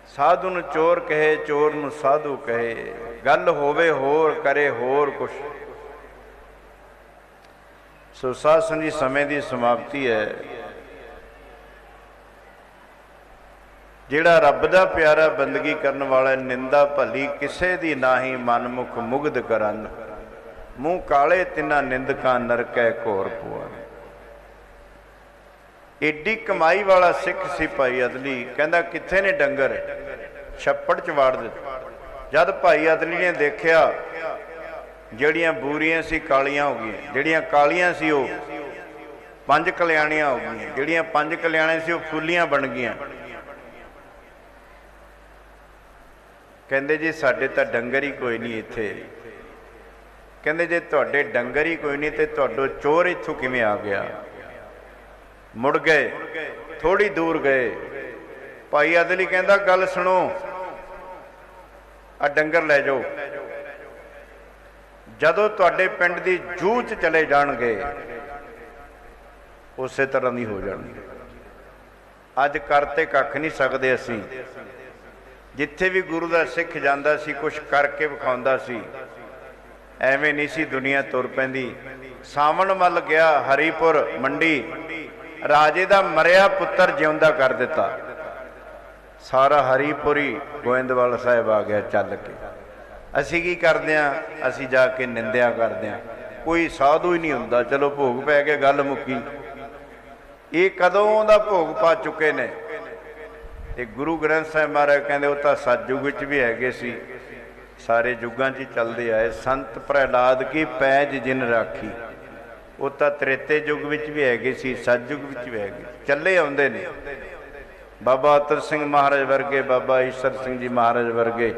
साधु नूं चोर कहे, चोर नूं साधु कहे, गल होवे होर करे होर कुछ। सो साध संगत जी समय की समाप्ति है। जिहड़ा रब दा प्यारा बंदगी करन वाला, निंदा भली किसे दी नाही, मनमुख मुग्ध करन, मूँह काले तिना निंदकां नरकै घोर पुआन। एडी कमाई वाला सिख सी भाई अदली, कहंदा कित्थे ने डंगर, छप्पड़ च वाड़ दित्ते। जद भाई अदली ने देखिया जड़ियां बूरियां सी कालियां हो गई, जड़ियां कालियां सी वो पंज कल्याणियां हो गई, जिहड़ियां पंज कल्याणियां सी वो फुल्लियां बन गईयां। कहंदे जी साडे तां डंगर ही कोई नहीं इत्थे। कहंदे जे तुहाडे डंगर ही कोई नहीं तो तुहाडो चोर इत्थों किवें आ गया। मुड़ गए, थोड़ी दूर गए, भाई अदली कहंदा गल सुनो, आ डंगर लै जाओ, जदों तुहाडे पिंड दी जूह च चले जाणगे उसे तरह नहीं हो जाणगे। अज करते कख नहीं सकदे असीं। जिथे भी गुरु दा सिख जांदा सी कुछ करके विखाउंदा सी, एवें नहीं सी दुनिया तुर पैंदी। सावन मल गया हरीपुर मंडी, राजे दा मरिया पुत्र जिउंदा कर दिता। सारा हरीपुरी गोविंदवाल साहिब आ गया चल के। असी की करदे हां, असी जाके निंदिया करदे हां, कोई साधु ही नहीं हुंदा, चलो भोग पै गए गल मुक्की। ये कदों दा भोग पा चुके ने। ते गुरु ग्रंथ साहिब महाराज कहंदे वो तां सतयुग विच भी हैगे सी, सारे युगां च चलदे आए। संत प्रहलाद की पैज जिन राखी, वो तां त्रेते युग विच भी हैगे सी, सतयुग विच भी हैगे, चले आउंदे ने। बाबा अतर सिंह महाराज वर्गे, बाबा ईश्वर सिंह जी महाराज वर्गे,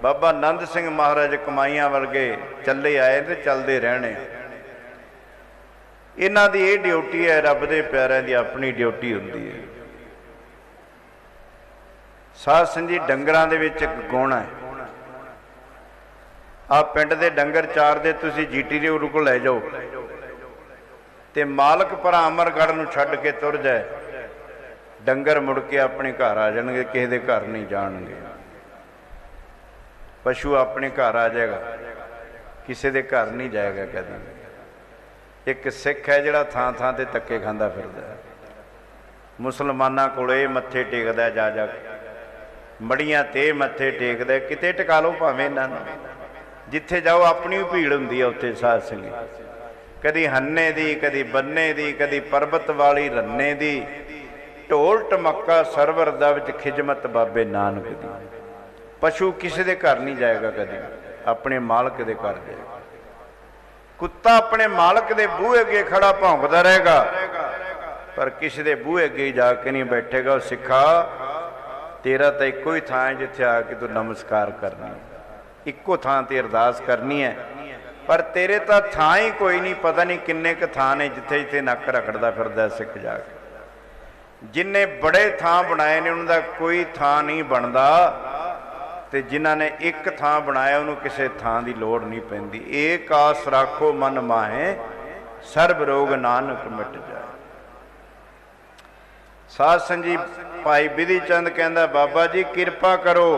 बाबा नंद सिंह महाराज कमाइयां वर्गे चले आए ते चलते रहने। इन्हां दी ये ड्यूटी है, रब दे प्यारिਆਂ दी अपनी ड्यूटी हुंदी है। साध संगत जी डंगरां दे विच एक गुण है। आ पिंड दे डंगर चार दे तुसीं जीटी दे उर कोल लै जाओ ते मालक भरा अमरगढ़ नूं छड्ड के तुर जाए, डंगर मुड़ के अपने घर आ जाणगे, किसी दे घर नहीं जाणगे। पशु अपने घर आ जाएगा, किसी दे घर नहीं जाएगा कदी। एक सिख है जिहड़ा थां थां ते धक्के खांदा फिरदा है, मुसलमानां कोले मत्थे टेकदा जा जा के, मड़ियां ते मत्थे टेकदा, किते टिका लो भावें इन्हां नूं। जिथे जाओ अपनी भी भीड़ हुंदी है उत्थे साध संगत, कदी हन्ने दी, कदी बन्ने दी, कदी परबत वाली रन्ने दी, ढोल टमक्का सरवर दा विच खिजमत बाबे नानक दी। पशु किसी दे घर नहीं जाएगा कदी, अपने मालक दे घर जाएगा। कुत्ता अपने मालक दे बूहे अगे खड़ा भौंकदा रहेगा, पर किसी दे बूहे अगे जाके नहीं बैठेगा। सिखा तेरा तो इको ही थां है जिथे आके तू नमस्कार करनी, इको थां ते अरदास करनी है, पर तेरे तो थां ही कोई नहीं। पता नहीं किन्ने क थां ने जिथे जिथे नक रखड़दा फिरदा सिख जाके। जिन्ने बड़े थां बनाए ने उन्हां दा कोई थां नहीं बनदा, ते जिन्हां ने एक थां बनाया उन्होंने किसी थां की लोड़ नहीं पैंदी। एक आस राखो मन माहे, सर्ब रोग नानक मिट जाए। साध संगत भाई बिधि चंद कहंदा बाबा जी किरपा करो।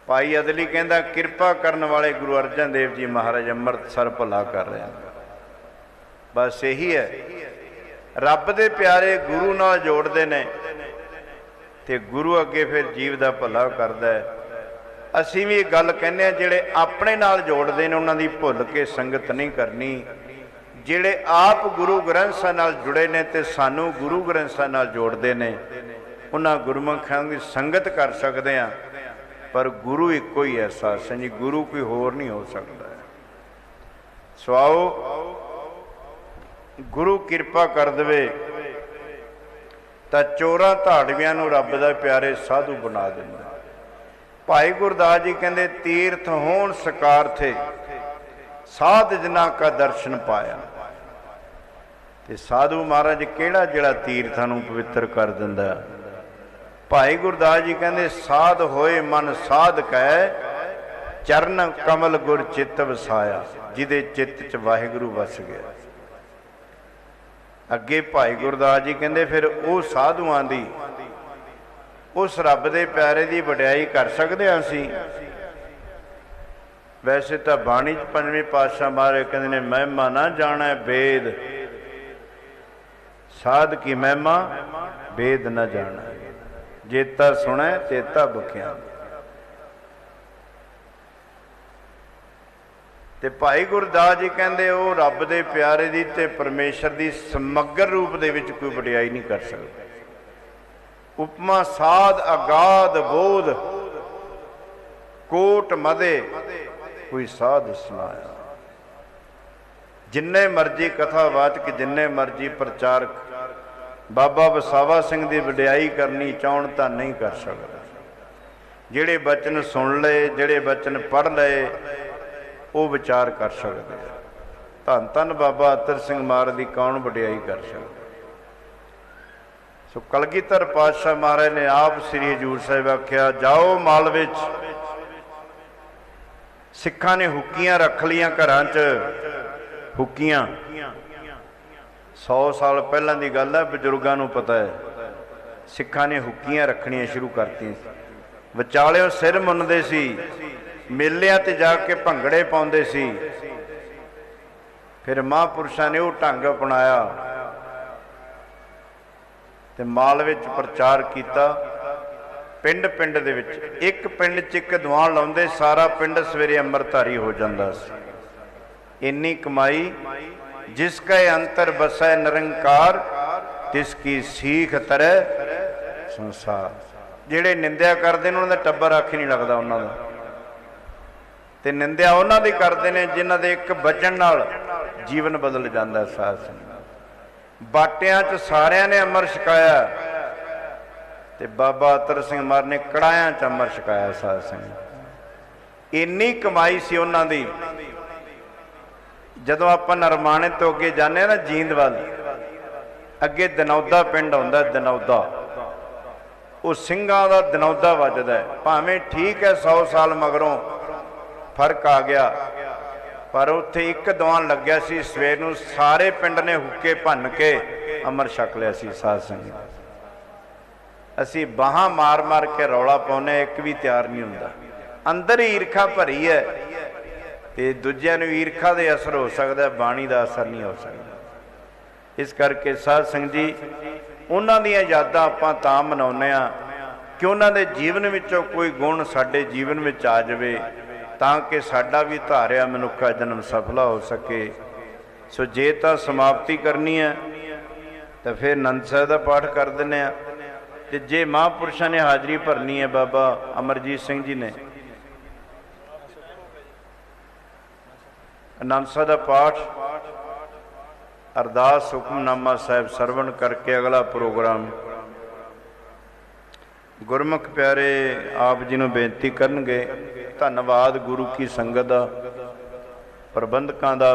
भाई अदली कहंदा किरपा करने वाले गुरु अर्जन देव जी महाराज अमृतसर भला कर रहे हैं। बस यही है, रब दे प्यारे गुरु नाल जोड़ते ने ते गुरु अगे फिर जीव का भला करता है। असी भी गल कहने जिहड़े अपने नाल जोड़ते हैं उन्होंने भुल के संगत नहीं करनी। जिहड़े आप गुरु ग्रंथ साहिब नाल जुड़े ने ते सानू गुरु ग्रंथ साहिब नाल जोड़ते हैं, उन्हां गुरमुखां की संगत कर सकते हैं, पर गुरु इको ही है। साध संगत गुरु कोई होर नहीं हो सकता है। सुआओ गुरु किरपा कर दे तो चोरां धाड़वियां नूं रब दा प्यारे साधु बना दिंदा। भाई गुरदास जी कहंदे तीर्थ होण सकार थे, साध जना का दर्शन पाया। ते साधु महाराज केड़ा जिहड़ा तीर्थां नूं पवित्र कर दिंदा। भाई गुरदास जी कहंदे साध होए मन साध कै, चरण कमल गुर चित्त वसाया। जिहदे चित्त च वाहिगुरू वस गया। अगे भाई गुरदास जी कहंदे फिर वो साधुआं दी उस रब दे प्यारे दी वडियाई कर सकदे हां असीं। वैसे तो बाणी च पंजवें पातशाह महाराज कहंदे ने महिमा ना जाणै वेद, साध की महिमा वेद न जाणै। जेता सुणै तेता बख्या। ते भाई गुरदास जी कहंदे वो रब दे प्यारे दी ते परमेश्वर दी समग्र रूप दे विच कोई वडियाई नहीं कर सकदा। उपमा साध अगाध बोध, कोट मदे कोई साध सुनाया। जिन्ने मर्जी कथावाचक जिन्ने मर्जी प्रचारक बाबा वसावा सिंह की वडियाई करनी चाहण तां नहीं कर सकदा। जिहड़े बचन सुन लए जिहड़े बचन पढ़ लए वो विचार कर सकते। धन धन बाबा अतर सिंह महाराज की कौन वडियाई कर सकता। सो कलगीधर पातशाह महाराज ने आप श्री हजूर साहिब आख्या जाओ मालवे सिखां ने हुक्कियां रख लियां घरां च। हुक्कियां 100 साल पहलां दी गल है, बजुर्गां नूं पता है। सिखां ने हुक्कियां रखनियां शुरू करतीआं। विचालिओ सिर मुन्नदे सी, मेलिਆਂ ते जाके भंगड़े पाउंदे सी। फिर महापुरुषां ने वो ढंग अपनाया ते मालवे च प्रचार किया। पिंड पिंड दे विच एक पिंड च एक दीवान लाउंदे, सारा पिंड सवेरे अंम੍ਰਿਤਧਾਰੀ हो जाता सी। इन्नी कमाई जिसका अंतर बसै निरंकार तिसकी सीख तरह संसार। जिहड़े निंदिया करते हैं उन्होंने टब्बर आखी नहीं लगता उन्होंने, ते निंदिया उन्होंने करते हैं जिन्हों के एक बचन नाल जीवन बदल जाता है। साध संगत बाटियां च सारिਆਂ ने अमर छकाया ते बाबा अतर सिंह महाराज ने कड़ाहियां च अमर छकाया। साध संगत इन्नी कमाई सी उन्हां दी। जदों आपां नरमाणे तो अगे जाने ना जींद वाल, अगे दनौदा पिंड आउंदा। दनौदा वो ਸਿੰਘਾਂ ਦਾ दनौदा वजदा है। भावें ठीक है 100 साल मगरों फर्क आ गया, पर उत्थे एक दीवान लग्या सी। सवेर नूं सारे पिंड ने हुक्के भन के अमर छक लिया सी। साध संगत असी बाहां मार मार के रौला पाउने, एक भी तैयार नहीं हुंदा। अंदर ही ईरखा भरी है ते दूजिਆਂ ਨੂੰ ईरखा दे असर हो सकता, बाणी का असर नहीं हो सकता। इस करके साध संगत जी उन्हां दीयां यादां आपां तां मनाउने आ कि उन्हां दे जीवन विचों कोई गुण साडे जीवन विच आ जावे तां कि साडा भी धारिया मनुखा जन्म सफला हो सके। सो जे तां समाप्ति करनी है तो फिर आनंद साहिब दा पाठ कर दिंदे आ, ते जे महापुरुषां ने हाज़री भरनी है बाबा अमरजीत सिंह जी ने आनंद साहिब दा पाठ अरदास हुक्मनामा साहिब सरवण करके अगला प्रोग्राम गुरमुख प्यारे आप जी नूं बेनती करनगे। धन्नवाद गुरु की संगत दा, प्रबंधकां दा,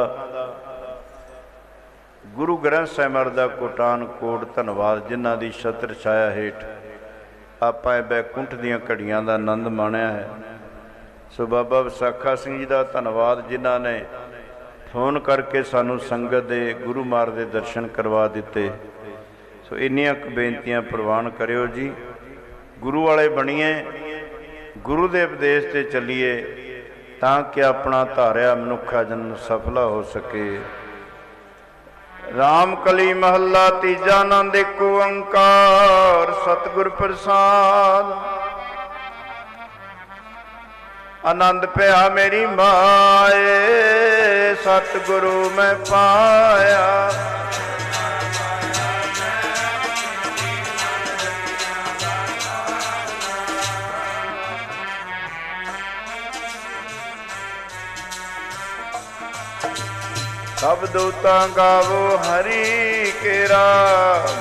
गुरु ग्रंथ साहिब महाराज दा कोटान कोट धन्नवाद जिन्हां दी छत्र छाया हेठ आपां बैकुंठ दीयां घड़ियां दा आनंद माणिया है। सो बाबा विसाखा सिंह जी दा धन्नवाद जिन्हां ने फोन करके सानू संगत दे गुरु महाराज दे दर्शन करवा दिते। सो इन्नियां बेनतियां प्रवान करियो जी। गुरु वाले बणीए, गुरु दे उपदेश ते चलीए तां कि अपना धारिया मनुखा जन्म सफला हो सके। राम कली महला तीजा आनंद एक ओंकार सतगुर प्रसाद। आनंद पिया मेरी माए सतगुरु मैं पाया। सब दूता गावो हरि केरा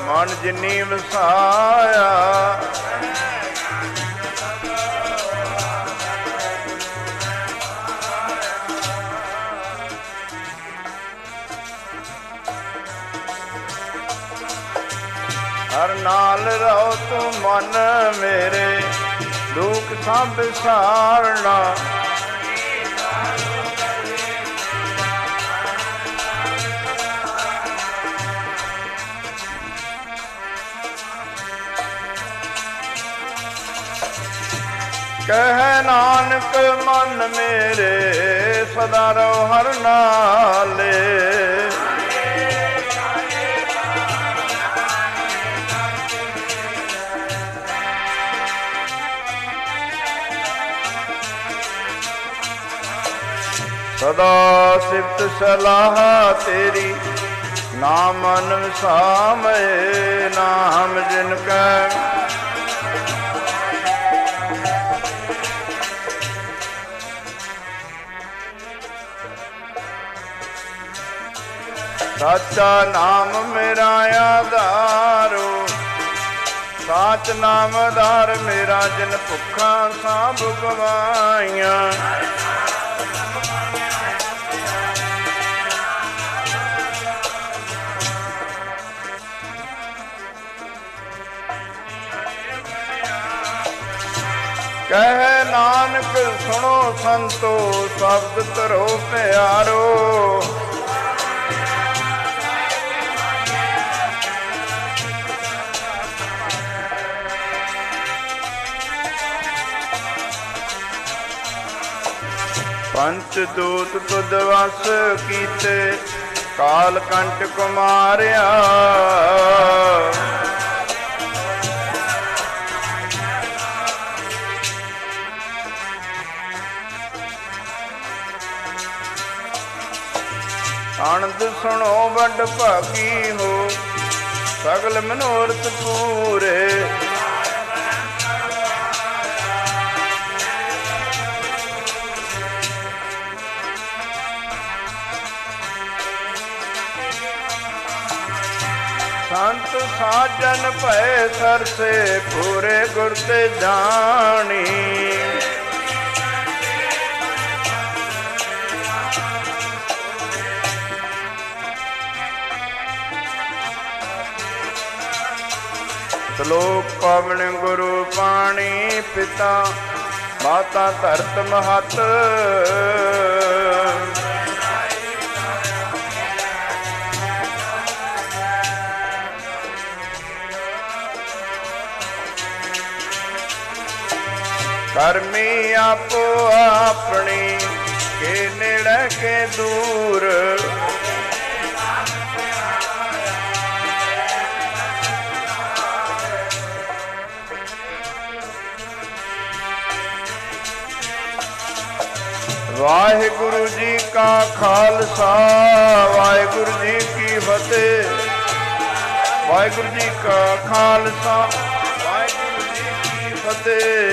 मन जिनी वसाया। हर नाल रहो तू मन मेरे दुख सब सारना। कह नानक मन मेरे सदा रहो हर नाले। सदा सिफत सलाह तेरी नाम मन सामे। नाम जिनका ਸਾਚਾ ਨਾਮ ਮੇਰਾ ਆਧਾਰੋ, ਸਾਚ ਨਾਮ ਆਧਾਰ ਮੇਰਾ, ਜਿਨ ਭੁੱਖਾਂ ਸਾਂਭ ਗਵਾਈਆਂ। ਕਹਿ ਨਾਨਕ ਸੁਣੋ ਸੰਤੋ, ਸ਼ਬਦ ਧਰੋ ਪਿਆਰੋ। ਪੰਚ ਦੂਤ ਤੁਧ ਵਸ ਕੀਤੇ, ਕਾਲ ਕੰਟਕ ਮਾਰਿਆ। ਆਨੰਦ ਸੁਣੋ ਵੱਡ ਭਾਗੀ ਹੋ, ਸਗਲ ਮਨੋਰਥ ਪੂਰੇ। ਸੰਤ ਸਾਜਨ ਭੈ ਸਰਸੇ, ਪੂਰੇ ਗੁਰ ਤੇ ਜਾਣੀ। ਸ਼ਲੋਕ ਪਵਨ ਗੁਰੂ ਪਾਣੀ, ਪਿਤਾ ਮਾਤਾ ਧਰਤ ਮਹਤ। ਕਰਮੀ ਆਪੋ ਆਪਣੀ, ਕੇ ਨੇੜੇ ਕੇ ਦੂਰ। ਵਾਹਿਗੁਰੂ ਜੀ ਕਾ ਖਾਲਸਾ, ਵਾਹਿਗੁਰੂ ਜੀ ਕੀ ਫਤਿਹ। ਵਾਹਿਗੁਰੂ ਜੀ ਕਾ ਖਾਲਸਾ, ਵਾਹਿਗੁਰੂ ਜੀ ਕੀ ਫਤਿਹ।